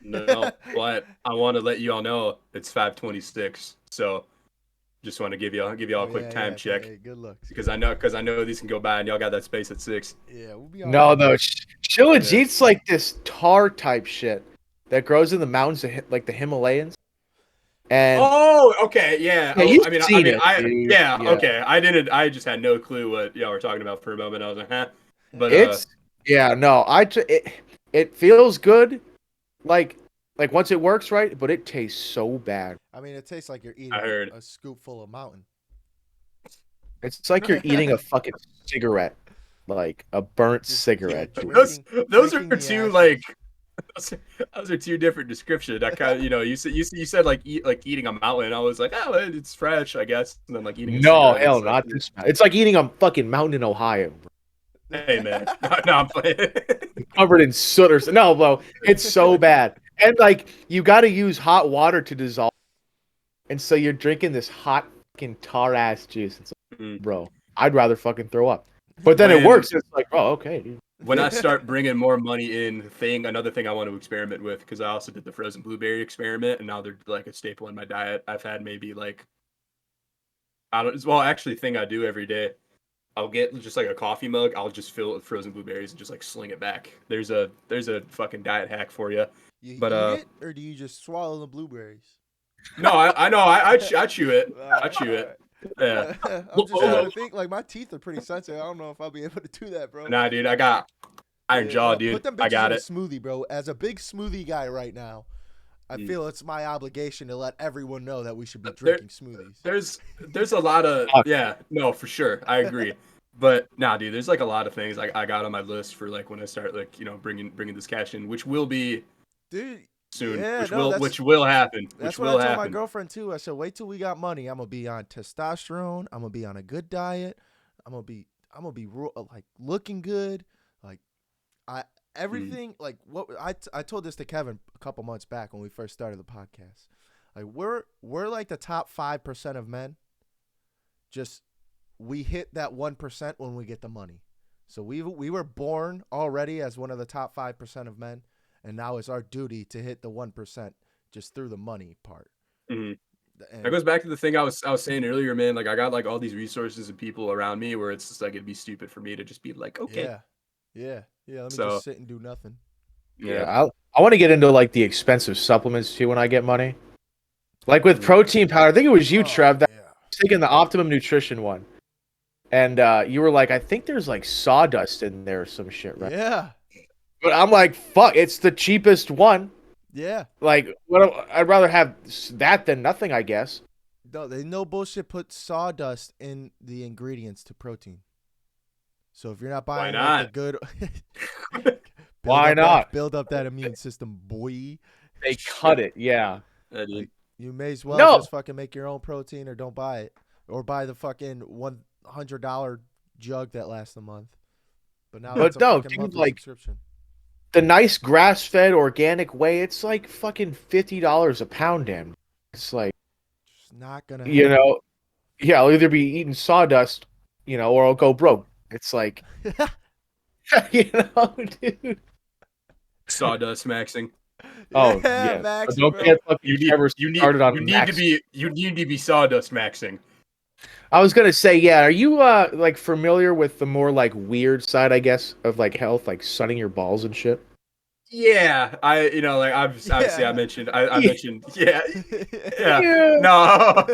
No, but I want to let you all know it's 5:26. So just want to give you all a quick time check Hey, good looks. because I know these can go by and y'all got that space at 6. Yeah, we'll be all No, right. no, Shilajit's like this tar type shit that grows in the mountains, like the Himalayas. And Oh, okay, yeah. Yeah, Oh, you've I mean, seen it, dude. yeah, Yeah. okay. I just had no clue what y'all were talking about for a moment. I was like, huh. But it's no, it feels good, like once it works right, but it tastes so bad. I mean, it tastes like you're eating I heard. a scoop full of mountain. It's like you're eating a fucking cigarette, like a burnt Just, cigarette. yeah, dude. those drinking are the two ashes. like those are two different descriptions. I kind of you said like eating a mountain. I was like, oh, it's fresh, I guess. And then like eating a No, cigarette, hell, it's like, not this bad. It's like eating a fucking mountain in Ohio, hey man, no, I'm playing. covered in soot or no, bro. It's so bad, and like you got to use hot water to dissolve, and so you're drinking this hot fucking tar ass juice. It's like, bro, I'd rather fucking throw up. But then it When- works. It's like, oh, okay, dude. When I start bringing more money in, another thing I want to experiment with, because I also did the frozen blueberry experiment, and now they're like a staple in my diet. I've had maybe like actually, thing I do every day, I'll get just like a coffee mug. I'll just fill it with frozen blueberries and just like sling it back. There's a fucking diet hack for you. You But, eat it, or do you just swallow the blueberries? No, I know. I chew it. I chew it. Yeah. I'm just trying to think. Like, my teeth are pretty sensitive. I don't know if I'll be able to do that, bro. Nah, dude. I got iron jaw, well, dude. Put them I bitches got in it. a smoothie, bro. As a big smoothie guy right now, I feel it's my obligation to let everyone know that we should be drinking smoothies. There's a lot of no, for sure. I agree. But nah, dude, there's like a lot of things I got on my list for like when I start like, bringing this cash in, which will be Dude, soon, yeah, which will happen. That's which what will I told my happen. girlfriend too. I said, wait till we got money. I'm gonna be on testosterone. I'm gonna be on a good diet. I'm gonna be like looking good. Like everything. Like what I told this to Kevin a couple months back when we first started the podcast. Like we're like the top 5% of men. Just we hit that 1% when we get the money. So we were born already as one of the top 5% of men. And now it's our duty to hit the 1% just through the money part. Mm-hmm. That goes back to the thing I was saying earlier, man. Like I got like all these resources and people around me where it's just like it'd be stupid for me to just be like, okay. Yeah. Let me just sit and do nothing. Yeah, I want to get into like the expensive supplements too when I get money. Like with protein powder, I think it was you, Trev, that was taking the Optimum Nutrition one, and you were like, I think there's like sawdust in there or some shit, right? Yeah. But I'm like, fuck, it's the cheapest one. Yeah. Like, I'd rather have that than nothing, I guess. No, they no bullshit put sawdust in the ingredients to protein. So if you're not Why buying like the not? good Why not? build up that immune system, boy. They cut it, yeah. Dude. Like you may as well No. just fucking make your own protein or don't buy it. Or buy the fucking $100 jug that lasts a month. But now But it's a no, fucking dude, monthly like- subscription. The nice grass-fed organic whey, it's like fucking $50 a pound, damn. It's like, Just not gonna you happen. know, yeah, I'll either be eating sawdust, or I'll go broke. It's like, dude. Sawdust maxing. Oh, yeah, yeah. Max, Don't bro. get fucking Trevor started on you need Max. to be sawdust maxing. I was gonna say, yeah. Are you like familiar with the more like weird side, I guess, of like health, like sunning your balls and shit? Yeah, like obviously I Yeah. mentioned Yeah. mentioned yeah Yeah. no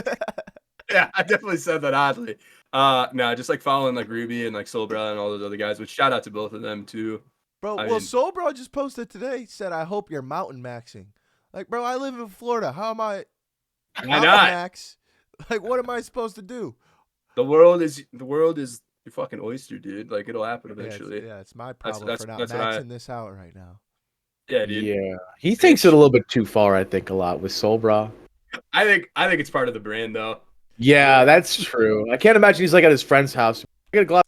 yeah, I definitely said that oddly. No, just like following like Ruby and like Soulbra and all those other guys, which shout out to both of them too. Bro, I well, mean- Soul Bro just posted today, said, I hope you're mountain maxing. Like, bro, I live in Florida. How am I Why mountain not? max? Like, what am I supposed to do? The world is your fucking oyster, dude. Like it'll happen Yeah, eventually. it's my problem that's- for not that's what I- maxing this out right now. Yeah, dude. Yeah. He takes it a little bit too far, I think, a lot with Soulbra. I think it's part of the brand though. Yeah, that's true. I can't imagine he's like at his friend's house. Get a glass.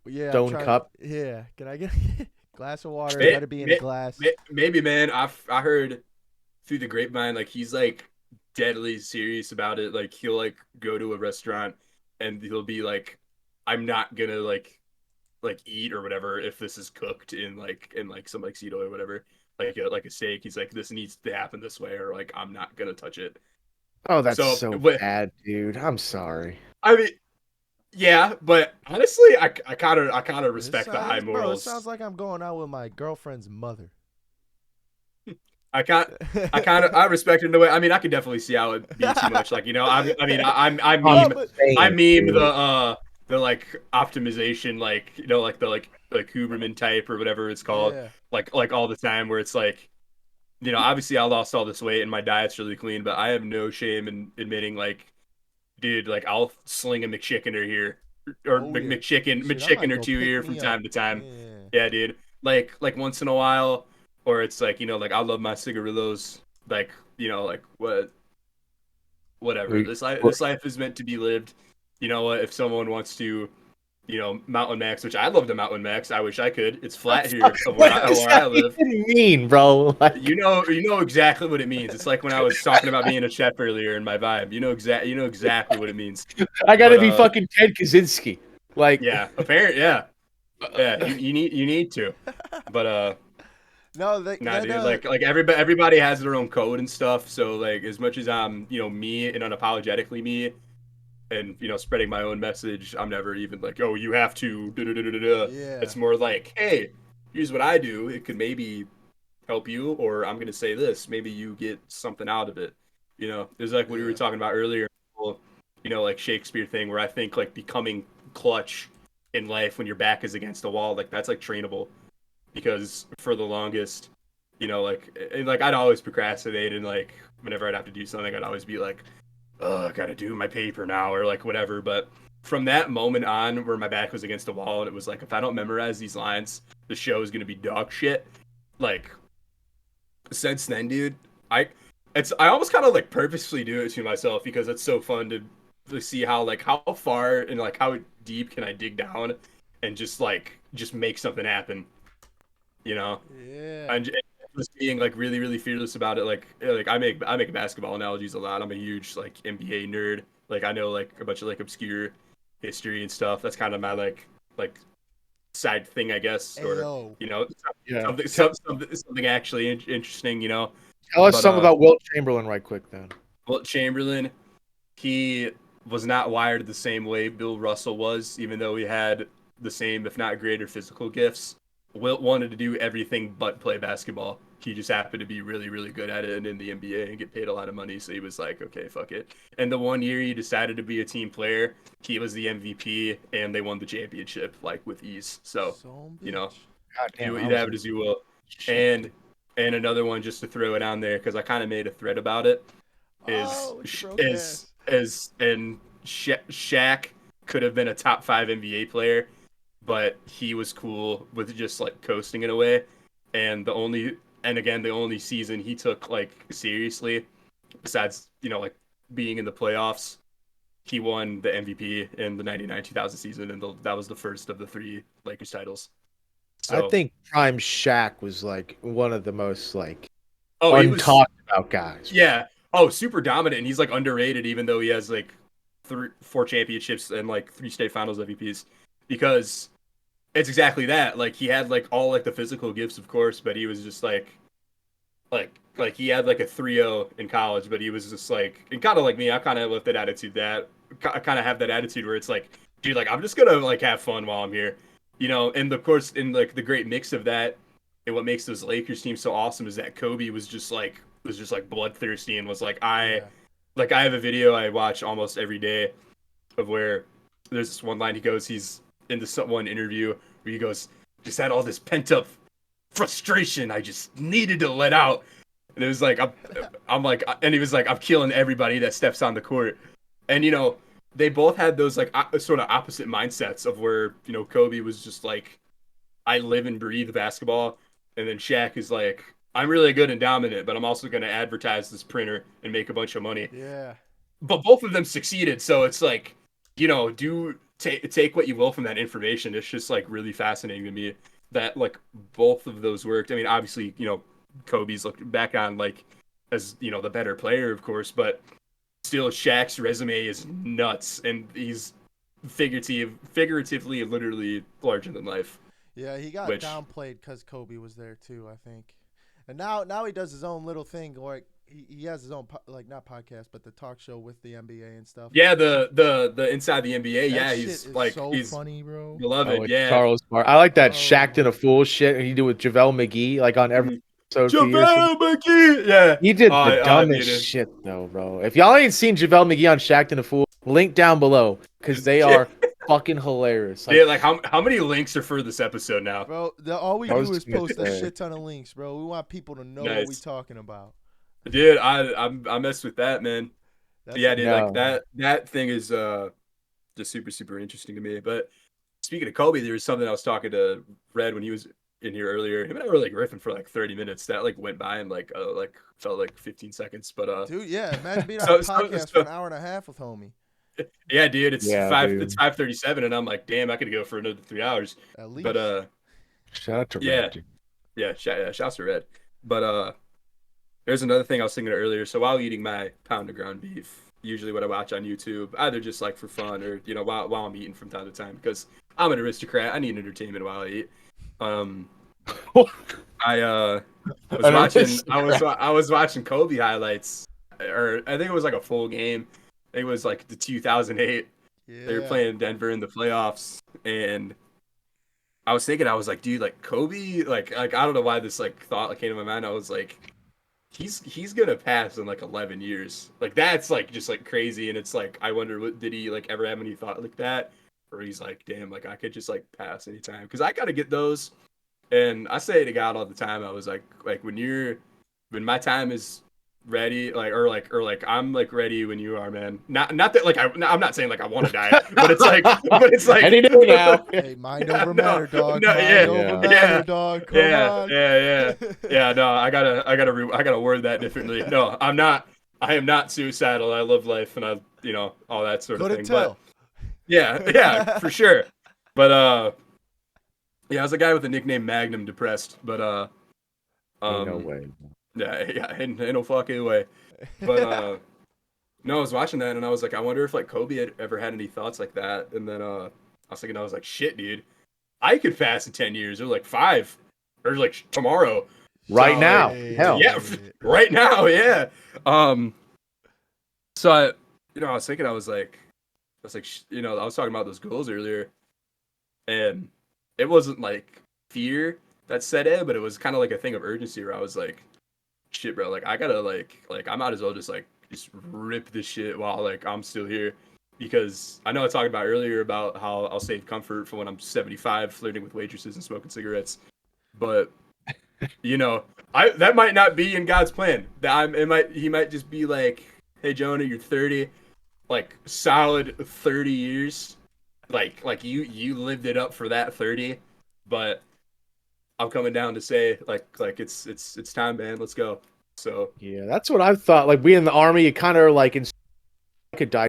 Yeah, I'm Stone trying- cup. Yeah, can I get a glass of water? May- Better be in may- a glass. Maybe, man. I heard through the grapevine, like he's like deadly serious about it. Like he'll like go to a restaurant and he'll be like, I'm not gonna like eat or whatever if this is cooked in some like cedo or whatever, like a steak. He's like, this needs to happen this way, or like I'm not gonna touch it. Oh, that's So, so but- bad, dude. I'm sorry. I mean, yeah, but honestly, I kind of respect the high Bro, it morals. sounds like I'm going out with my girlfriend's mother. I respect it in a way. I mean, I could definitely see how it'd be too much. Like, I I'm meme but- I meme dude. the like optimization, like like the like Huberman type or whatever it's called, Yeah. like all the time, where it's like, obviously I lost all this weight and my diet's really clean, but I have no shame in admitting, like, dude, like I'll sling a McChickener here or Oh, yeah. McChicken Shit, I might McChicken or go two pick here me from up. time to time. Yeah. Yeah, dude. Like once in a while, or it's like, like I love my cigarillos. Like, like whatever. We- This life is meant to be lived. You know what? If someone wants to, mountain max, which I'd love to mountain max. I wish I could. It's flat here of where I live. What do you mean, bro? Like, You know exactly what it means. It's like when I was talking about being a chef earlier in my vibe. You know exactly what it means. I gotta but, be fucking Ted Kaczynski. Like, Yeah, yeah. You need to. But No, nah, dude, like everybody has their own code and stuff. So like, as much as I'm, me and unapologetically me, and spreading my own message, I'm never even like, oh, you have to. Yeah. It's more like, hey, here's what I do. It could maybe help you, or I'm gonna say this. Maybe you get something out of it. There's like what we were talking about earlier. Like Shakespeare thing, where I think like becoming clutch in life when your back is against the wall, like that's like trainable. Because for the longest, like I'd always procrastinate, and like whenever I'd have to do something, I'd always be like, oh, I gotta do my paper now, or like whatever. But from that moment on, where my back was against the wall, and it was like, if I don't memorize these lines, the show is gonna be dog shit. Like, since then, dude, I almost kind of like purposely do it to myself because it's so fun to see how far and like how deep can I dig down and just make something happen. Yeah. And just being like really, really fearless about it. Like I make basketball analogies a lot. I'm a huge like NBA nerd. Like I know like a bunch of like obscure history and stuff. That's kind of my like side thing, I guess. Or Ayo. yeah. something actually interesting. Tell us But, something about Wilt Chamberlain right quick, then. Wilt Chamberlain, he was not wired the same way Bill Russell was, even though he had the same, if not greater, physical gifts. Wilt wanted to do everything but play basketball. He just happened to be really, really good at it and in the NBA and get paid a lot of money. So he was like, okay, fuck it. And the one year he decided to be a team player, he was the MVP and they won the championship like with ease. So, Some you know, bitch. God damn, You have it as you will. And another one just to throw it on there because I kind of made a thread about it is Oh, with your broke ass. Shaq could have been a top 5 NBA player, but he was cool with just like coasting it away. And the only season he took like seriously, besides like being in the playoffs, he won the MVP in the 99-2000 season, and that was the first of the 3 Lakers titles. I So, think Prime Shaq was like one of the most like he was, untalked about guys. yeah. Super dominant, and he's like underrated, even though he has like 4 championships and like 3 state finals MVPs, because it's exactly that. Like he had like all like the physical gifts, of course, but he was just like he had like a 3.0 in college, but he was just like, and kind of like me, I kind of left that attitude that I kind of have that attitude where it's like, dude, like I'm just gonna like have fun while I'm here, and of course, in like the great mix of that, and what makes those Lakers teams so awesome is that Kobe was just like bloodthirsty and was like, Yeah. I have a video I watch almost every day of where there's this one line he's in this one interview where he goes, just had all this pent up frustration I just needed to let out. And it was like, I'm like, and he was like, I'm killing everybody that steps on the court. And, they both had those like sort of opposite mindsets of where, Kobe was just like, I live and breathe basketball. And then Shaq is like, I'm really good and dominant, but I'm also going to advertise this printer and make a bunch of money. Yeah. But both of them succeeded. So it's like, take what you will from that information. It's just like really fascinating to me that like both of those worked. I mean, obviously, Kobe's looking back on like as the better player, of course, but still Shaq's resume is nuts, and he's figuratively, literally larger than life. Yeah, he got downplayed because Kobe was there too, I think. And now he does his own little thing, like he has his own not podcast, but the talk show with the NBA and stuff. Yeah, the Inside the NBA. That Yeah, shit he's is like so he's funny, bro. beloved. Yeah, Charles Bar. I like that Oh. Shacked in a Fool shit he did with JaVale McGee, like on every episode. JaVale McGee. Yeah, He did the dumbest dude. shit though, bro. If y'all ain't seen JaVale McGee on Shacked in a Fool, link down below because they are fucking hilarious. Like how many links are for this episode now? Bro, all we I was do is gonna post a say. shit ton of links, bro. We want people to know Nice. what we talking about. Dude, I messed with that, man. That's Yeah, dude, No. like that thing is just super super interesting to me. But speaking of Kobe, there was something I was talking to Red when he was in here earlier. Him and I were like riffing for like 30 minutes. That like went by and like felt like 15 seconds. But Dude, yeah, imagine being on a podcast for an hour and a half with homie. yeah, dude, it's Yeah, 5:37, and I'm like, damn, I could go for another 3 hours. At least. But Shout out to yeah. Red, dude. Yeah, shouts to Red. But there's another thing I was thinking of earlier. So while eating my pound of ground beef, usually what I watch on YouTube, either just like for fun or while I'm eating from time to time, because I'm an aristocrat. I need entertainment while I eat. I was watching Kobe highlights, or I think it was like a full game. It was like the 2008. Yeah. They were playing Denver in the playoffs, and I was thinking, I was like, dude, like Kobe, like I don't know why this like thought like came to my mind. I was like, he's gonna pass in like 11 years. Like that's like just like crazy, and it's like I wonder, did he like ever have any thought like that, or he's like, damn, like I could just like pass anytime, because I gotta get those. And I say to God all the time, I was like when my time is ready, or I'm like ready when you are, man. Not that like I'm not saying like I want to die, but it's like Any day now. Hey, mind over matter, dog. No, Mind over matter, yeah, dog. Come on. yeah. No, I gotta word that differently. No, I am not suicidal. I love life, and I all that sort of Couldn't thing. tell. But yeah, for sure. But yeah, I was a guy with the nickname Magnum depressed, but No way. yeah, ain't no fucking way. But no, I was watching that and I was like, I wonder if like Kobe had ever had any thoughts like that. And then I was thinking, I was like, shit, dude, I could pass in 10 years or like 5 or like tomorrow. Right So, now. Hey. Hell. Yeah, right now, yeah. So I was thinking, I was like, I was talking about those goals earlier, and it wasn't like fear that set in, but it was kind of like a thing of urgency where I was like, shit, bro, like I gotta like I might as well just rip this shit while like I'm still here, because I know I talked about earlier about how I'll save comfort for when I'm 75, flirting with waitresses and smoking cigarettes. but that might not be in God's plan. He might just be like, hey Jonah, you're 30, like solid 30 years, like you lived it up for that 30, but I'm coming down to say like it's time, man. Let's go. So Yeah, that's what I've thought. Like we in the army, you kind of like could die.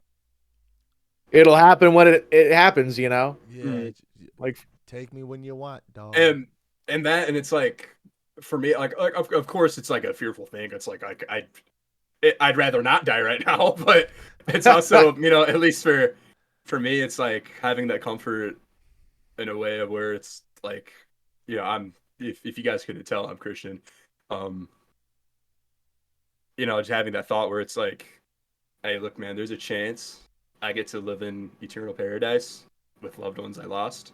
It'll happen when it happens, you know. Yeah, Like take me when you want, dog. and it's like for me, like of course it's like a fearful thing. It's like I'd rather not die right now, but it's also at least for me, it's like having that comfort in a way of where it's like I'm if you guys couldn't tell, I'm Christian. Just having that thought where it's like, hey, look, man, there's a chance I get to live in eternal paradise with loved ones I lost.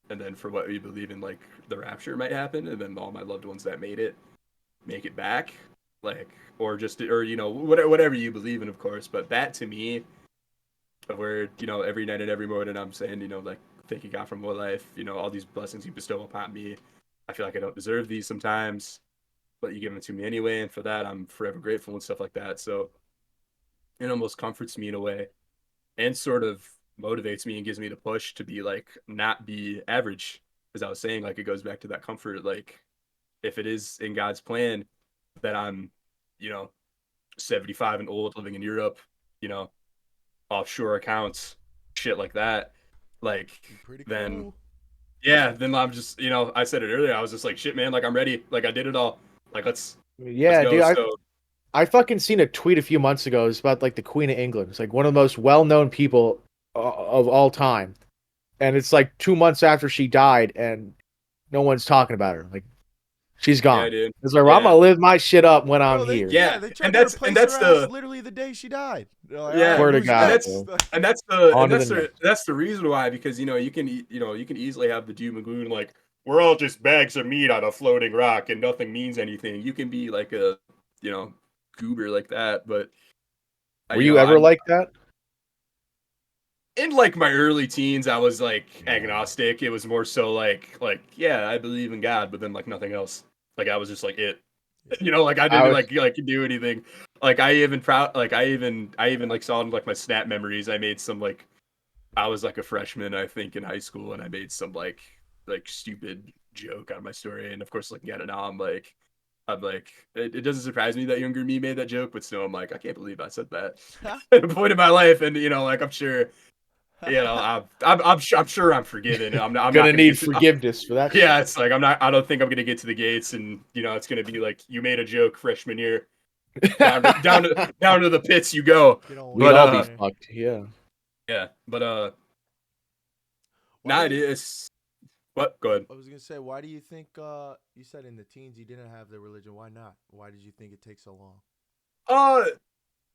And then for what we believe in, like the rapture might happen, and then all my loved ones that made it make it back, like, or whatever you believe in, of course. But that to me, where every night and every morning I'm saying, like, thank you God for more life, all these blessings you bestow upon me. I feel like I don't deserve these sometimes, but you give them to me anyway, and for that I'm forever grateful and stuff like that. So it almost comforts me in a way, and sort of motivates me and gives me the push to be like not be average. As I was saying, like it goes back to that comfort. Like if it is in God's plan that I'm, 75 and old, living in Europe, offshore accounts, shit like that, like Pretty then cool. yeah, then I'm just I said it earlier. I was just like, shit, man, like I'm ready. Like I did it all. Like let's yeah, go. dude. So I fucking seen a tweet a few months ago. It's about like the Queen of England. It's like one of the most well-known people of all time, and it's like 2 months after she died, and no one's talking about her. Like she's yeah, gone. dude. It's like, well, I'm Yeah. gonna live my shit up when I'm Bro, they here. Yeah, they and tried to that's replace her ass the literally the day she died. They're like, yeah, all right, Swear to who's God, next? bro. and On to the next. that's the reason why, because you can you can easily have the doom and gloom, like we're all just bags of meat on a floating rock and nothing means anything. You can be like a goober like that, but Were you ever I'm like that? in like my early teens. I was like agnostic. It was more so like yeah, I believe in God, but then like nothing else. Like I was just like it. Like I I didn't was. like do anything. Like I even like saw in like my snap memories. I made some like I was like a freshman, I think, in high school, and I made some like stupid joke on my story. And of course, looking at it now, I'm like, it doesn't surprise me that younger me made that joke, but still, I'm like, I can't believe I said that at a point in my life. And like I'm sure, I'm sure I'm forgiven. I'm not Gonna gonna need get to, forgiveness for that yeah, shit. it's like I don't think I'm gonna get to the gates, and it's gonna be like you made a joke freshman year, down to the pits you go. Get on We'd But all be there. fucked. Yeah. yeah, but Why nah, do it you, is. What? Go ahead. I was gonna say, why do you think you said in the teens you didn't have the religion? Why not? Why did you think it takes so long? Uh,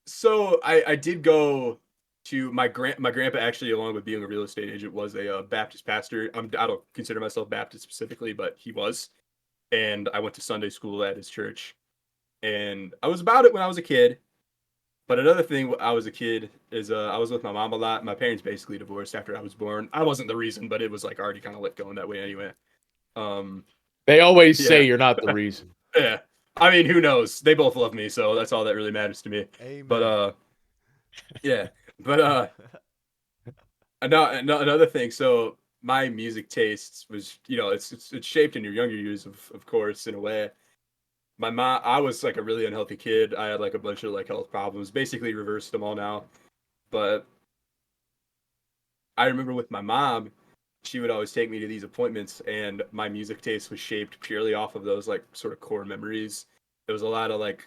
so I did go to my grandpa, actually, along with being a real estate agent, was a Baptist pastor. I don't consider myself Baptist specifically, but he was, and I went to Sunday school at his church, and I was about it when I was a kid. But another thing, when I was a kid, is I was with my mom a lot. My parents basically divorced after I was born. I wasn't the reason, but it was like already kind of let going that way anyway. Um, They always say yeah, you're not the reason. yeah. I mean, who knows? They both love me, so that's all that really matters to me. But Amen. yeah. But another thing. So my music tastes was, it's shaped in your younger years, of course, in a way. My mom, I was like a really unhealthy kid. I had like a bunch of like health problems. Basically, reversed them all now. But I remember with my mom, she would always take me to these appointments, and my music taste was shaped purely off of those like sort of core memories. It was a lot of like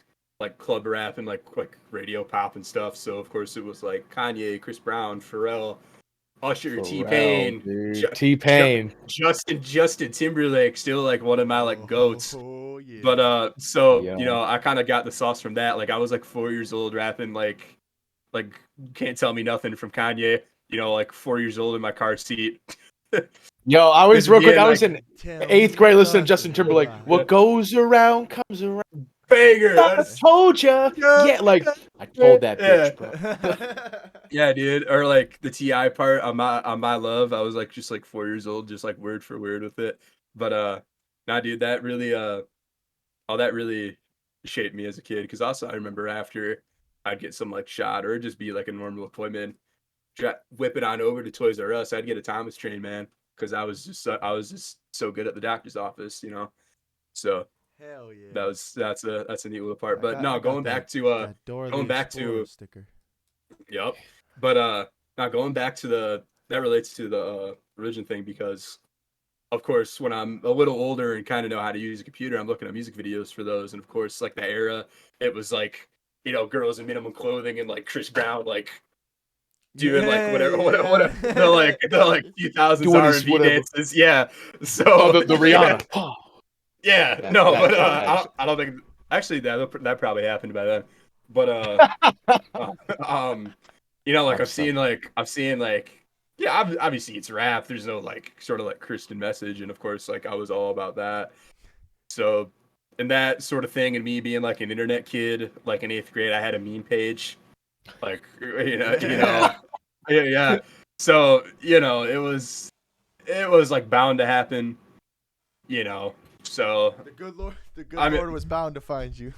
club rap and like radio pop and stuff. So of course it was like Kanye, Chris Brown, Pharrell, Usher, T Pharrell, Pain, dude. T-Pain. Justin Timberlake, still like one of my like goats. Oh yeah. But so Yeah. I kind of got the sauce from that. Like I was like 4 years old rapping like Can't Tell Me Nothing from Kanye. Like 4 years old in my car seat. Yo, I was real quick. Again, I was like in Tell eighth me grade listening to Justin nothing Timberlake. about What goes around comes around. banger. I told ya. Yeah, like I told that Yeah. bitch, bro. Yeah, dude. Or like the Ti part on my love. I was like just like 4 years old, just like word for word with it. But Nah, dude, that really all that really shaped me as a kid. Because also I remember after I'd get some like shot or just be like a normal appointment, whip it on over to Toys R Us. I'd get a Thomas train, man, because I was just so good at the doctor's office, you know. So Hell yeah. that's a neat little part. But I no, got that Dora the going back Explorer to sticker. yep. But now going back to the that relates to the religion thing because of course when I'm a little older and kind of know how to use a computer, I'm looking at music videos for those, and of course like the era, it was like girls in minimum clothing and like Chris Brown like doing like Yeah, whatever the like 2000s Doing his R&B whatever. dances, yeah. Oh, So the yeah, Rihanna. Oh, yeah, that, no, that, but that, I don't think actually that probably happened by then, but um, like I'm sorry. I've seen like yeah, obviously it's rap. There's no like sort of like Christian message, and of course like I was all about that. So, and that sort of thing, and me being like an internet kid, like in 8th grade, I had a meme page, like yeah. yeah, yeah. So it was like bound to happen, you know. So The good I mean, Lord was bound to find you.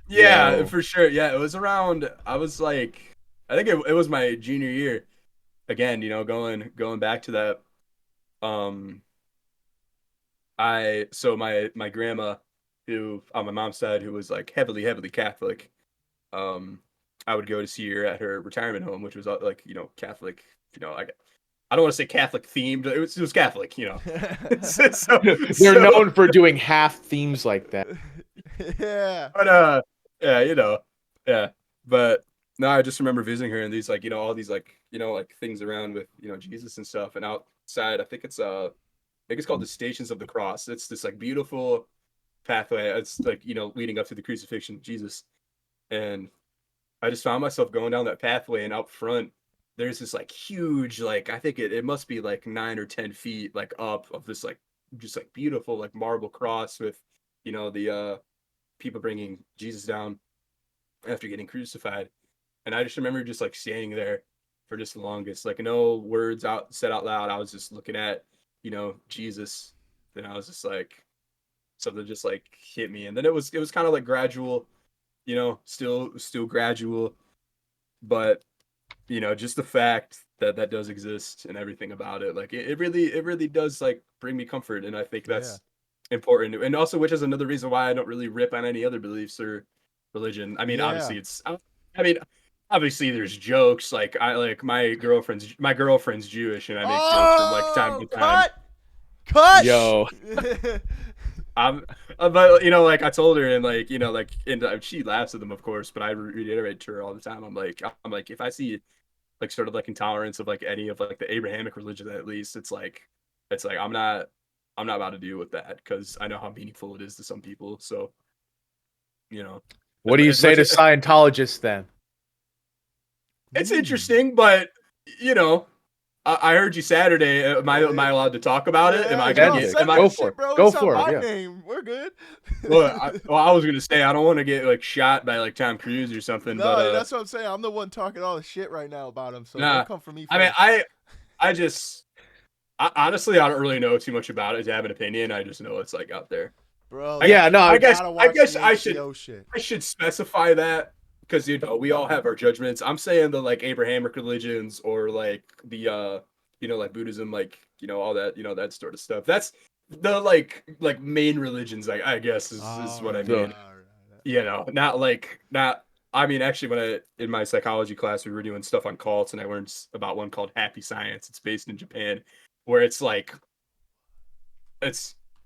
yeah, Yo. for sure. Yeah, it was around. I was like, I think it was my junior year. Again, going back to that. Um, my grandma, who on my mom's side, who was like heavily Catholic. Um, I would go to see her at her retirement home, which was like Catholic. I don't want to say Catholic themed. It was Catholic. so, They're so known for doing half themes like that. Yeah. but yeah, yeah. But no, I just remember visiting her and these like all these like like things around with Jesus and stuff, and outside I think it's called the Stations of the Cross. It's this like beautiful pathway. It's like leading up to the crucifixion of Jesus, and I just found myself going down that pathway, and out front there's this like huge like I think it must be like 9 or 10 feet like up of this like just like beautiful like marble cross with the people bringing Jesus down after getting crucified. And I just remember just like standing there for just the longest, like no words out said out loud. I was just looking at, Jesus. And I was just like something just like hit me. And then it was kind of like gradual, still gradual, but just the fact that that does exist and everything about it, like it really does like bring me comfort. And I think Yeah. that's important. And also, which is another reason why I don't really rip on any other beliefs or religion. I mean, Yeah. obviously I mean, obviously there's jokes. Like I like my girlfriend's Jewish, and I make jokes from like time Oh, to time. cut. Yo. I'm, but like I told her, and like and she laughs at them, of course. But I reiterate to her all the time. I'm like, if I see like sort of like intolerance of like any of like the Abrahamic religion, at least it's like I'm not about to deal with that because I know how meaningful it is to some people. So What do you as say much to as Scientologists then? it's interesting, but you know, I heard you Saturday. Am I allowed to talk about it? Am Yeah, I gonna yo, That's get? it. Am send I? Go that for shit, it. bro. Go It's on for it. my Yeah. name. We're good. I was gonna say I don't want to get like shot by like Tom Cruise or something, but No, that's what I'm saying. I'm the one talking all the shit right now about him, so nah. don't come for me I mean, first. I just honestly I don't really know too much about it to have an opinion. I just know it's like out there. Bro, I Yeah, no, I you guess gotta I watch guess the I should HBO shit. I should specify that because we all have our judgments. I'm saying the like Abrahamic religions or like the like Buddhism, like all that that sort of stuff. That's the like main religions. I guess is All what I right, So mean. all right. Not. I mean, actually, in my psychology class we were doing stuff on cults, and I learned about one called Happy Science. It's based in Japan, where it's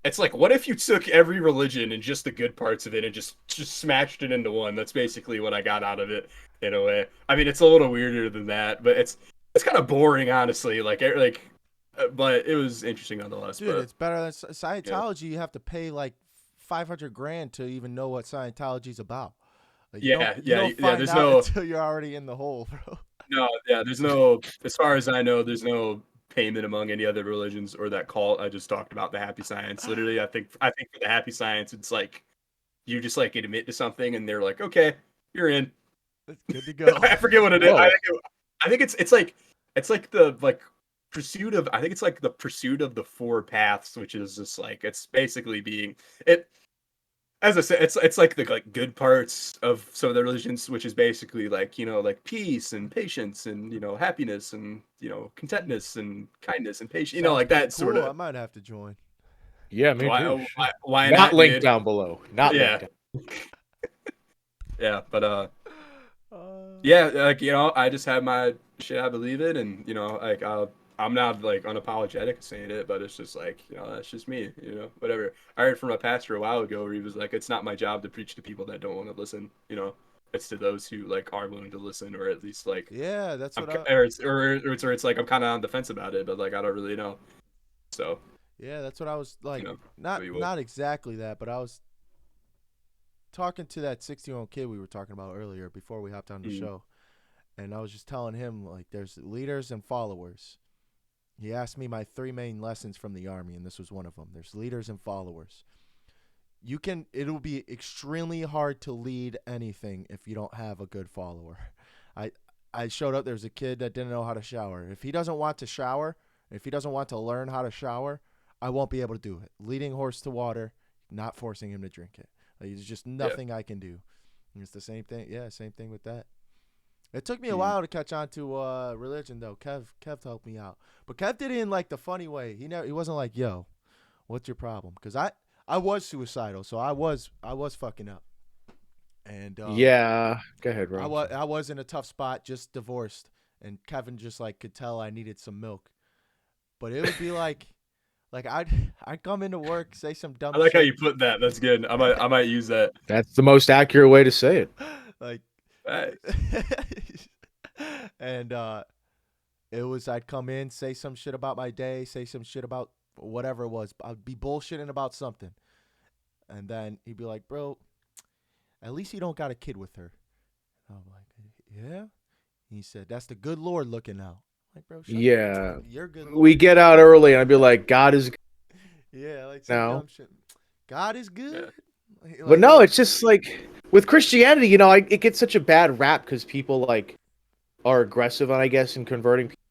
it's like what if you took every religion and just the good parts of it and just smashed it into one. That's basically what I got out of it in a way. I mean, it's a little weirder than that, but it's kind of boring, honestly. But it was interesting nonetheless. Dude, But it's better than yeah, Scientology. You have to pay like 500 grand to even know what Scientology's about. Like yeah, you yeah, don't yeah. find out until you're already in the hole, bro. No, yeah, there's no, as far as I know, there's no payment among any other religions or that cult I just talked about, the Happy Science. Literally, I think for the Happy Science, it's like you just like admit to something and they're like, okay, you're in. It's good to go. I forget what it is. whoa. I think it's like the like pursuit of, I think it's like the pursuit of the four paths, which is just like, it's basically being it. As I said, it's like the like good parts of some of the religions, which is basically like, like peace and patience and happiness and contentness and kindness and patience, Sounds like pretty that sort cool. I of. might have to join. Yeah, me Why, too. why Not not, linked dude? down below. Not Yeah, linked. yeah, but Uh, yeah, like I just have my shit I believe in, and like I'm not like unapologetic saying it, but it's just like that's just me, whatever. I heard from a pastor a while ago where he was like, it's not my job to preach to people that don't want to listen, it's to those who like are willing to listen, or at least like yeah, that's I'm what I. or it's like I'm kind of on the fence about it, but like I don't really know. So Yeah, that's what I was like. so you will. Not exactly that, but I was talking to that 16-year-old kid we were talking about earlier before we hopped on the Mm. show, and I was just telling him like there's leaders and followers. He asked me my three main lessons from the army, and this was one of them. There's leaders and followers. It'll be extremely hard to lead anything if you don't have a good follower. I I showed up, there's a kid that didn't know how to shower. If he doesn't want to shower, if he doesn't want to learn how to shower, I won't be able to do it. Leading horse to water, not forcing him to drink it. Like, there's just nothing I can do. And it's the same thing. Yeah, same thing with that. It took me a while to catch on to religion though. Kev helped me out, but Kev did it in like the funny way. He wasn't like, "Yo, what's your problem?" Because I was suicidal, so I was fucking up, and Yeah. Go ahead, bro. I was in a tough spot, just divorced, and Kevin just like could tell I needed some milk, but it would be like I'd come into work, say some dumb I like how shit, you put that. That's good. I might use that. That's the most accurate way to say it. like, Hey. and it was I'd come in, say some shit about my day, say some shit about whatever it was. I'd be bullshitting about something, and then he'd be like, "Bro, at least you don't got a kid with her." I'm like, "Yeah." He said, "That's the good Lord looking out." I'm like, bro, shut Yeah. you're good. We Lord. get out early, and I'd be like, God is. Yeah, like some No. dumb shit. God is good. Like, But no, it's just like with Christianity, it gets such a bad rap because people like are aggressive, I guess, in converting people.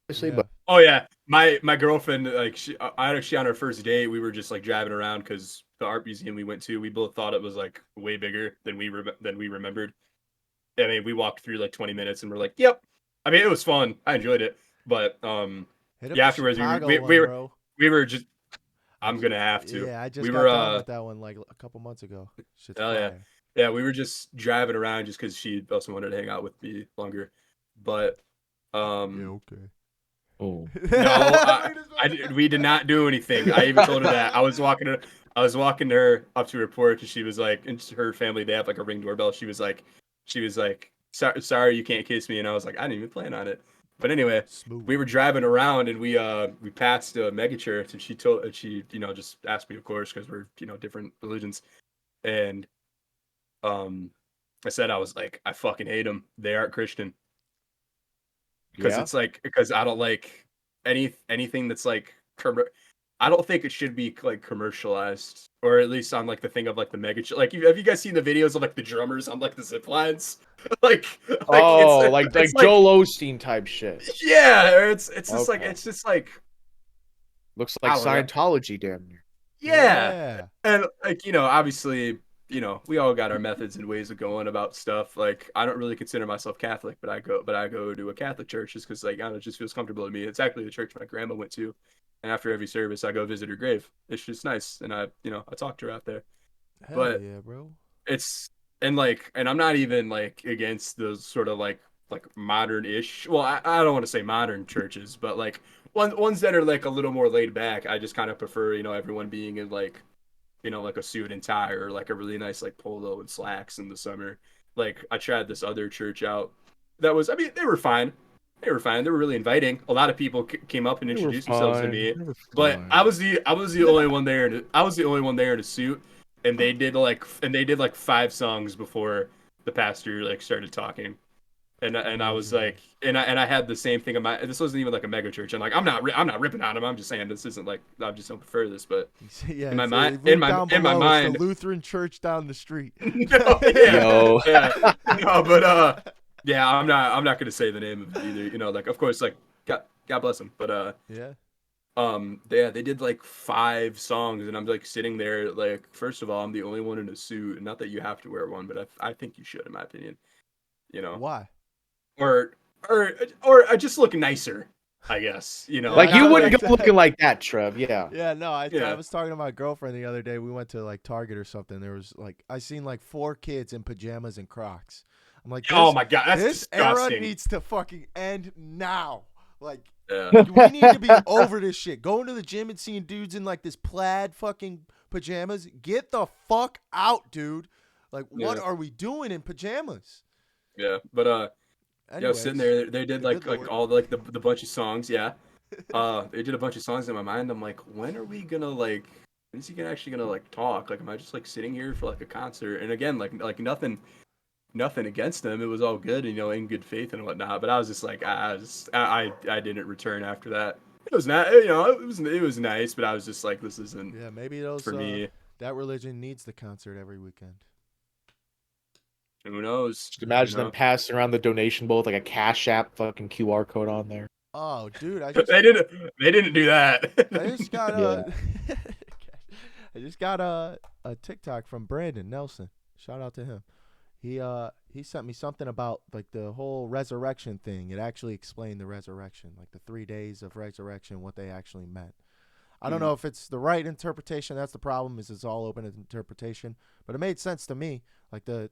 Obviously, yeah. but Oh yeah, my girlfriend, like I actually on our first date we were just like driving around because the art museum we went to, we both thought it was like way bigger than we remembered. I mean, we walked through like 20 minutes and we're like, yep. I mean, it was fun. I enjoyed it, but Hit up yeah, the afterwards Chicago one, bro. we were just. I'm gonna have to. Yeah, I just We got were done with that one like a couple months ago. Shit's oh yeah, fire. yeah. We were just driving around just because she also wanted to hang out with me longer, but Yeah, okay. oh, no, we did not do anything. I even told her that I was walking her up to her porch, and she was like, and her family, they have like a Ring doorbell. She was like, sorry, you can't kiss me, and I was like, I didn't even plan on it. But anyway, Smooth. we were driving around, and we passed a mega church, and she just asked me, of course, because we're different religions, and I said I was like, I fucking hate them. They aren't Christian. Because yeah. it's like, because I don't like anything that's like I don't think it should be like commercialized, or at least on like the thing of like the mega like have you guys seen the videos of like the drummers on like the zip lines like Oh, it's like Joel Osteen type shit. yeah, or it's just like Okay. it's just like Looks like I don't know. Scientology, damn near. Yeah. And like, obviously, we all got our methods and ways of going about stuff. Like I don't really consider myself Catholic, but I go to a Catholic church just because like I don't know, it just feels comfortable to me. It's actually the church my grandma went to. And after every service I go visit her grave. It's just nice. And I talk to her out there. Hell But yeah, bro. it's and I'm not even like against those sort of like modern-ish. Well, I don't want to say modern churches, but like ones that are like a little more laid back. I just kind of prefer, everyone being in like, like a suit and tie or like a really nice like polo and slacks in the summer. Like I tried this other church out that was, I mean, they were fine. They were fine. They were really inviting. A lot of people came up and They were introduced themselves to fine. me, They were but fine. I was the only one there. I was the only one there in a suit, and they did like 5 songs before the pastor like started talking. And I was like, and I had the same thing in my. This wasn't even like a mega church. And like, I'm not ripping on him. I'm just saying this isn't like I just don't prefer this. But Yeah, in my it's, mind, link down in my below, mind, it's the Lutheran church down the street. no, yeah, Yo. yeah, no, but yeah, I'm not gonna say the name of it either. Like of course, like God God bless him. But Yeah. they did like 5 songs, and I'm like sitting there like, first of all, I'm the only one in a suit, and not that you have to wear one, but I think you should, in my opinion. You know, Why? or or just look nicer, I guess. You know, Yeah, Like you not wouldn't like go looking like that, Trev. Yeah. Yeah, no, I yeah. was talking to my girlfriend the other day. We went to like Target or something. There was like I seen like 4 kids in pajamas and Crocs. I'm like, Oh my god, that's this era disgusting. needs to fucking end now. Like, Yeah. we need to be over this shit. Going to the gym and seeing dudes in like this plaid fucking pajamas. Get the fuck out, dude. Like, what Yeah. are we doing in pajamas? Yeah, but yeah, sitting Anyways, there, they did the good like Lord. all the bunch of songs. Yeah, they did a bunch of songs in my mind. I'm like, when are we gonna like? When is he actually gonna like talk? Like, am I just like sitting here for like a concert? And again, like nothing against them. It was all good, you know, in good faith and whatnot. But I was just like, I didn't return after that. It was not, you know, it was nice, but I was just like, this isn't Yeah, maybe those for me. that religion needs the concert every weekend. Who knows? Just imagine You them passing around the donation bowl with like a Cash App fucking QR code on there. Oh, dude, know? They didn't do that. I just got Yeah. I just got a TikTok from Brandon Nelson. Shout out to him. He sent me something about like the whole resurrection thing. It actually explained the resurrection, like the 3 days of resurrection, what they actually meant. I don't know if it's the right interpretation. That's the problem, is it's all open interpretation. But it made sense to me. Like the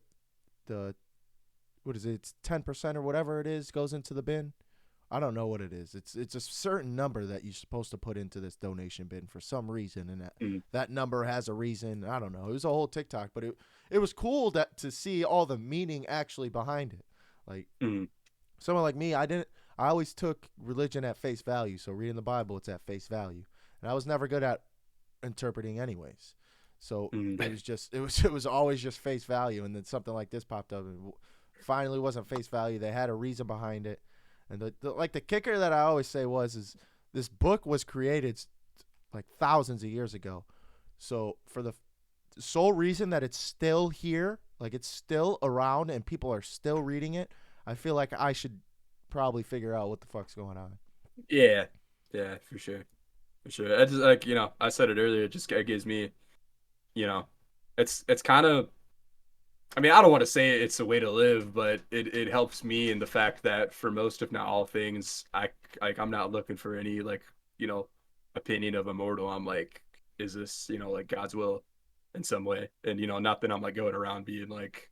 what is it? It's 10% or whatever it is goes into the bin. I don't know what it is. It's a certain number that you're supposed to put into this donation bin for some reason, and that number has a reason. I don't know. It was a whole TikTok, but it was cool to see all the meaning actually behind it. Like someone like me, I always took religion at face value. So reading the Bible, it's at face value, and I was never good at interpreting anyways. So it was always just face value, and then something like this popped up, and finally wasn't face value. They had a reason behind it. And the kicker that I always say is this book was created like thousands of years ago. So for the sole reason that it's still here, like it's still around and people are still reading it, I feel like I should probably figure out what the fuck's going on. Yeah, for sure. I just like, you know, I said it earlier. It gives me, you know, it's kind of. I mean, I don't want to say it's a way to live, but it helps me in the fact that for most, if not all things, I'm not looking for any like, you know, opinion of immortal. I'm like, is this, you know, like God's will in some way? And, you know, not that I'm like going around being like,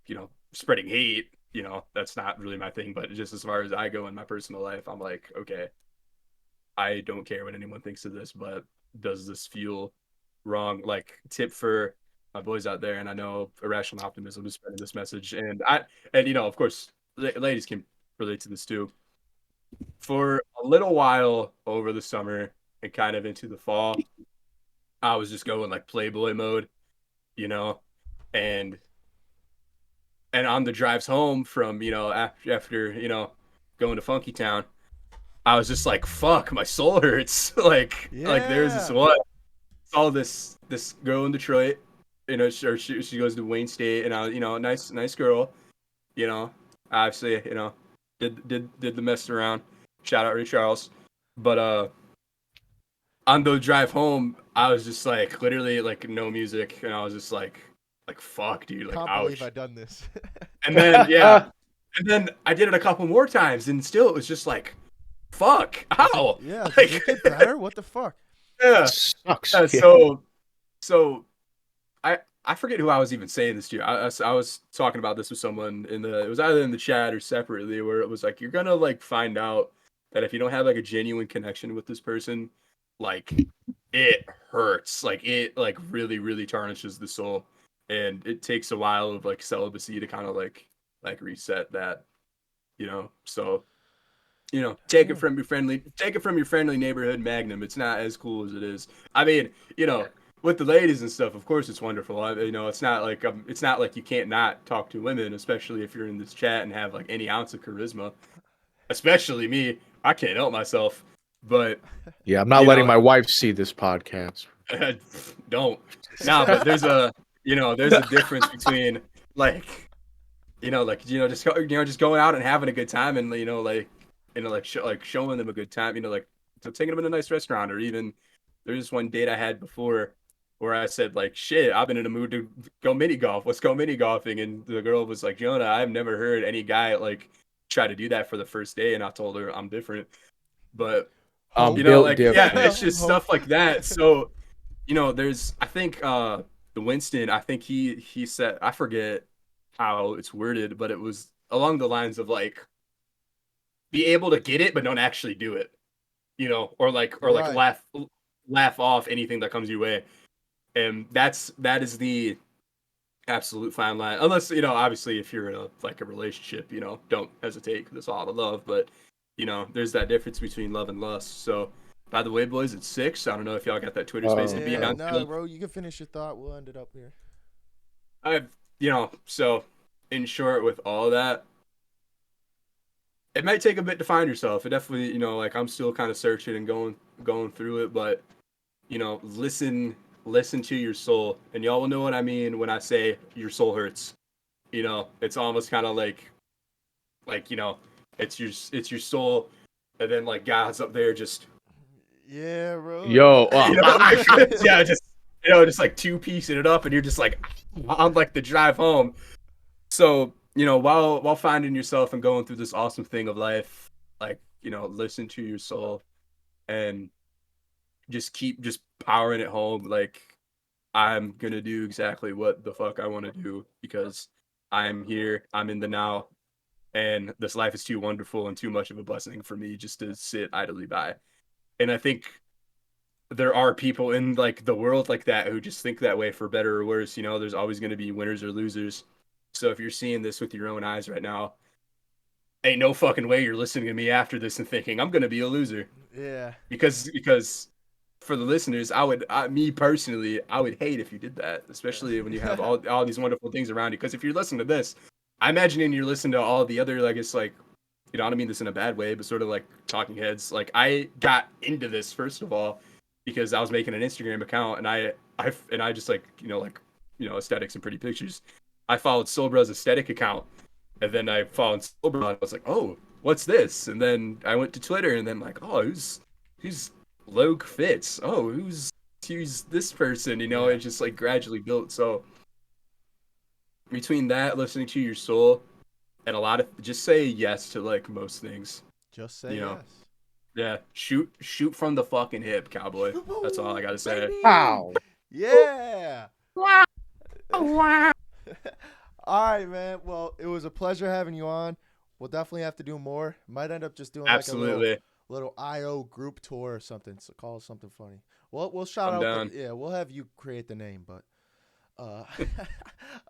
you know, spreading hate, you know, that's not really my thing. But just as far as I go in my personal life, I'm like, okay, I don't care what anyone thinks of this, but does this feel wrong? Like, tip for my boys out there, and I know Irrational Optimism is spreading this message, and you know, of course, ladies can relate to this too. For a little while over the summer and kind of into the fall, I was just going like Playboy mode, you know, and on the drives home from, you know, after you know, going to Funky Town, I was just like, fuck, my soul hurts. like there's this one, saw this girl in Detroit, you know, she goes to Wayne State, and I, you know, nice girl, you know, obviously, you know, did the mess around. Shout out Ray Charles. But on the drive home, I was just like literally like no music, and I was just like fuck, dude, like Can't ouch. believe I done this. And then and then I did it a couple more times, and still it was just like fuck, ow. Yeah, like, does it get better? What the fuck? Yeah. Sucks. Yeah, so I forget who I was even saying this to. I was talking about this with someone it was either in the chat or separately, where it was like, you're gonna like find out that if you don't have like a genuine connection with this person, like it hurts, like it like really really tarnishes the soul, and it takes a while of like celibacy to kind of like reset that, you know. So, you know, take it from your friendly neighborhood Magnum. It's not as cool as it is. I mean, you know, with the ladies and stuff, of course it's wonderful. You know, it's not like you can't not talk to women, especially if you're in this chat and have like any ounce of charisma. Especially me, I can't help myself. But yeah, I'm not letting my wife see this podcast. don't. Nah, but there's a difference between like, just going out and having a good time, and, you know, like, and like showing them a good time, like so taking them in a nice restaurant, or even there's one date I had before where I said like, shit, I've been in a mood to go mini golf. Let's go mini golfing. And the girl was like, Jonah, I've never heard any guy like try to do that for the first day. And I told her I'm different. But Hope. Built like, yeah, different. it's just Hope. stuff like that. So, there's I think the Winston, I think he said, I forget how it's worded, but it was along the lines of like be able to get it but don't actually do it. Or like Right. laugh off anything that comes your way. And that is the absolute fine line. Unless, obviously if you're in a relationship, don't hesitate because it's all out of love. But, there's that difference between love and lust. So, by the way, boys, it's 6. I don't know if y'all got that Twitter space to be Yeah, on. no, bro, you can finish your thought. We'll end it up here. So in short, with all that, it might take a bit to find yourself. It definitely, like I'm still kind of searching and going through it, but listen to your soul, and y'all will know what I mean when I say your soul hurts. It's almost kind of like it's your soul, and then like God's up there just Yeah, bro. Yo, yeah, just like two-piecing it up, and you're just like on like the drive home. So while finding yourself and going through this awesome thing of life, like listen to your soul and just keep just powering it home. Like I'm gonna do exactly what the fuck I want to do because I'm here, I'm in the now, and this life is too wonderful and too much of a blessing for me just to sit idly by. And I think there are people in like the world like that who just think that way for better or worse. There's always going to be winners or losers. So if you're seeing this with your own eyes right now, ain't no fucking way you're listening to me after this and thinking I'm going to be a loser. Yeah. Because for the listeners, me personally, I would hate if you did that, especially when you have all these wonderful things around you. Because if you're listening to this, I imagine you're listening to all the other, like, it's like, I don't mean this in a bad way, but sort of like talking heads. Like I got into this first of all because I was making an Instagram account, and I just like aesthetics and pretty pictures. I followed Sobra's aesthetic account, and then I followed Sobra, and I was like, oh, what's this? And then I went to Twitter, and then like, oh, who's Logue Fitz? Oh, who's this person? Yeah. It just like gradually built. So between that, listening to your soul, and a lot of just say yes to like most things. Just say You know. yes. Yeah, shoot from the fucking hip, cowboy. That's all I gotta say. Baby! wow. Yeah. All right, man. Well, it was a pleasure having you on. We'll definitely have to do more. Might end up just doing like a Absolutely, little IO group tour or something. So call it something funny. Well, we'll shout I'm out. down. Yeah, we'll have you create the name, but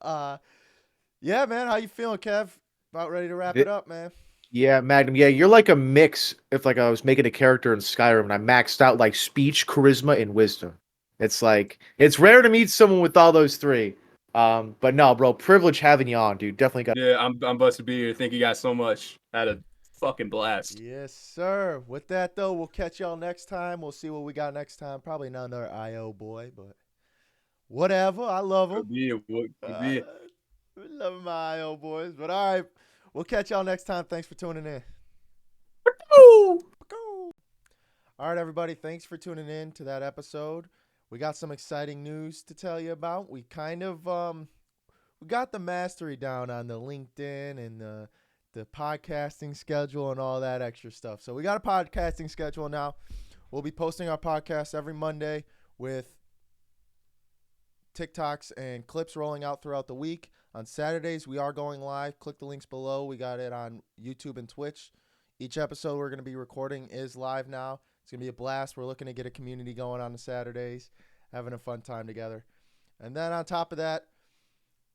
uh, yeah, man. How you feeling, Kev? About ready to wrap it up, man. Yeah, Magnum. Yeah, you're like a mix. If like I was making a character in Skyrim and I maxed out like speech, charisma, and wisdom. It's like it's rare to meet someone with all those three. But no, bro, privilege having you on, dude. Definitely got. Yeah, I'm blessed to be here. Thank you guys so much. I had a fucking blast. Yes, sir. With that though, we'll catch y'all next time. We'll see what we got next time. Probably not another IO boy, but whatever. I love him. Could be, could be. Love my IO boys. But all right, we'll catch y'all next time. Thanks for tuning in. All right, everybody. Thanks for tuning in to that episode. We got some exciting news to tell you about. We kind of we got the mastery down on the LinkedIn and the podcasting schedule and all that extra stuff. So we got a podcasting schedule now. We'll be posting our podcast every Monday with TikToks and clips rolling out throughout the week. On Saturdays, we are going live. Click the links below. We got it on YouTube and Twitch. Each episode we're going to be recording is live now. It's going to be a blast. We're looking to get a community going on the Saturdays, having a fun time together. And then on top of that,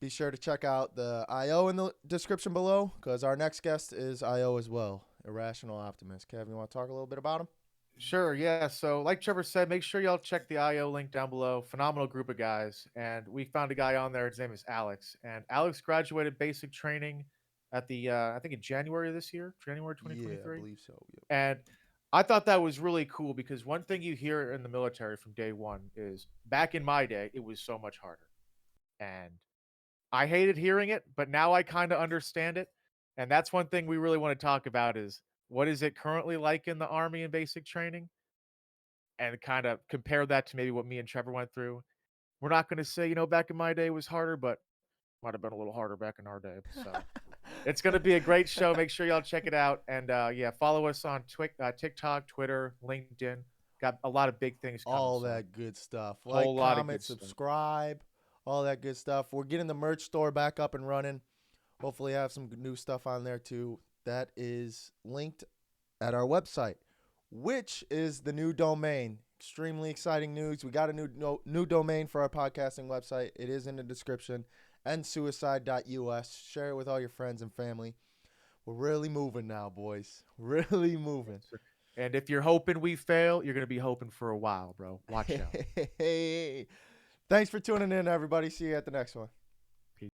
be sure to check out the IO in the description below because our next guest is IO as well, Irrational Optimist. Kevin, you want to talk a little bit about him? Sure, yeah. So, like Trevor said, make sure y'all check the IO link down below. Phenomenal group of guys. And we found a guy on there. His name is Alex. And Alex graduated basic training at the, I think in January of this year, January Yeah, I 2023. believe so. Yep. And I thought that was really cool because one thing you hear in the military from day one is back in my day, it was so much harder. And I hated hearing it, but now I kind of understand it. And that's one thing we really want to talk about is what is it currently like in the Army and basic training, and kind of compare that to maybe what me and Trevor went through. We're not going to say, back in my day was harder, but might have been a little harder back in our day. So it's going to be a great show. Make sure y'all check it out. And yeah, follow us on TikTok, Twitter, LinkedIn. Got a lot of big things coming. All so that good stuff. Whole Like, lot of comment, good stuff. subscribe, all that good stuff. We're getting the merch store back up and running. Hopefully have some new stuff on there too. That is linked at our website, which is the new domain. Extremely exciting news. We got a new domain for our podcasting website. It is in the description. Endsuicide.us. Share it with all your friends and family. We're really moving now, boys. Really moving. And if you're hoping we fail, you're going to be hoping for a while, bro. Watch out. Hey. Thanks for tuning in, everybody. See you at the next one.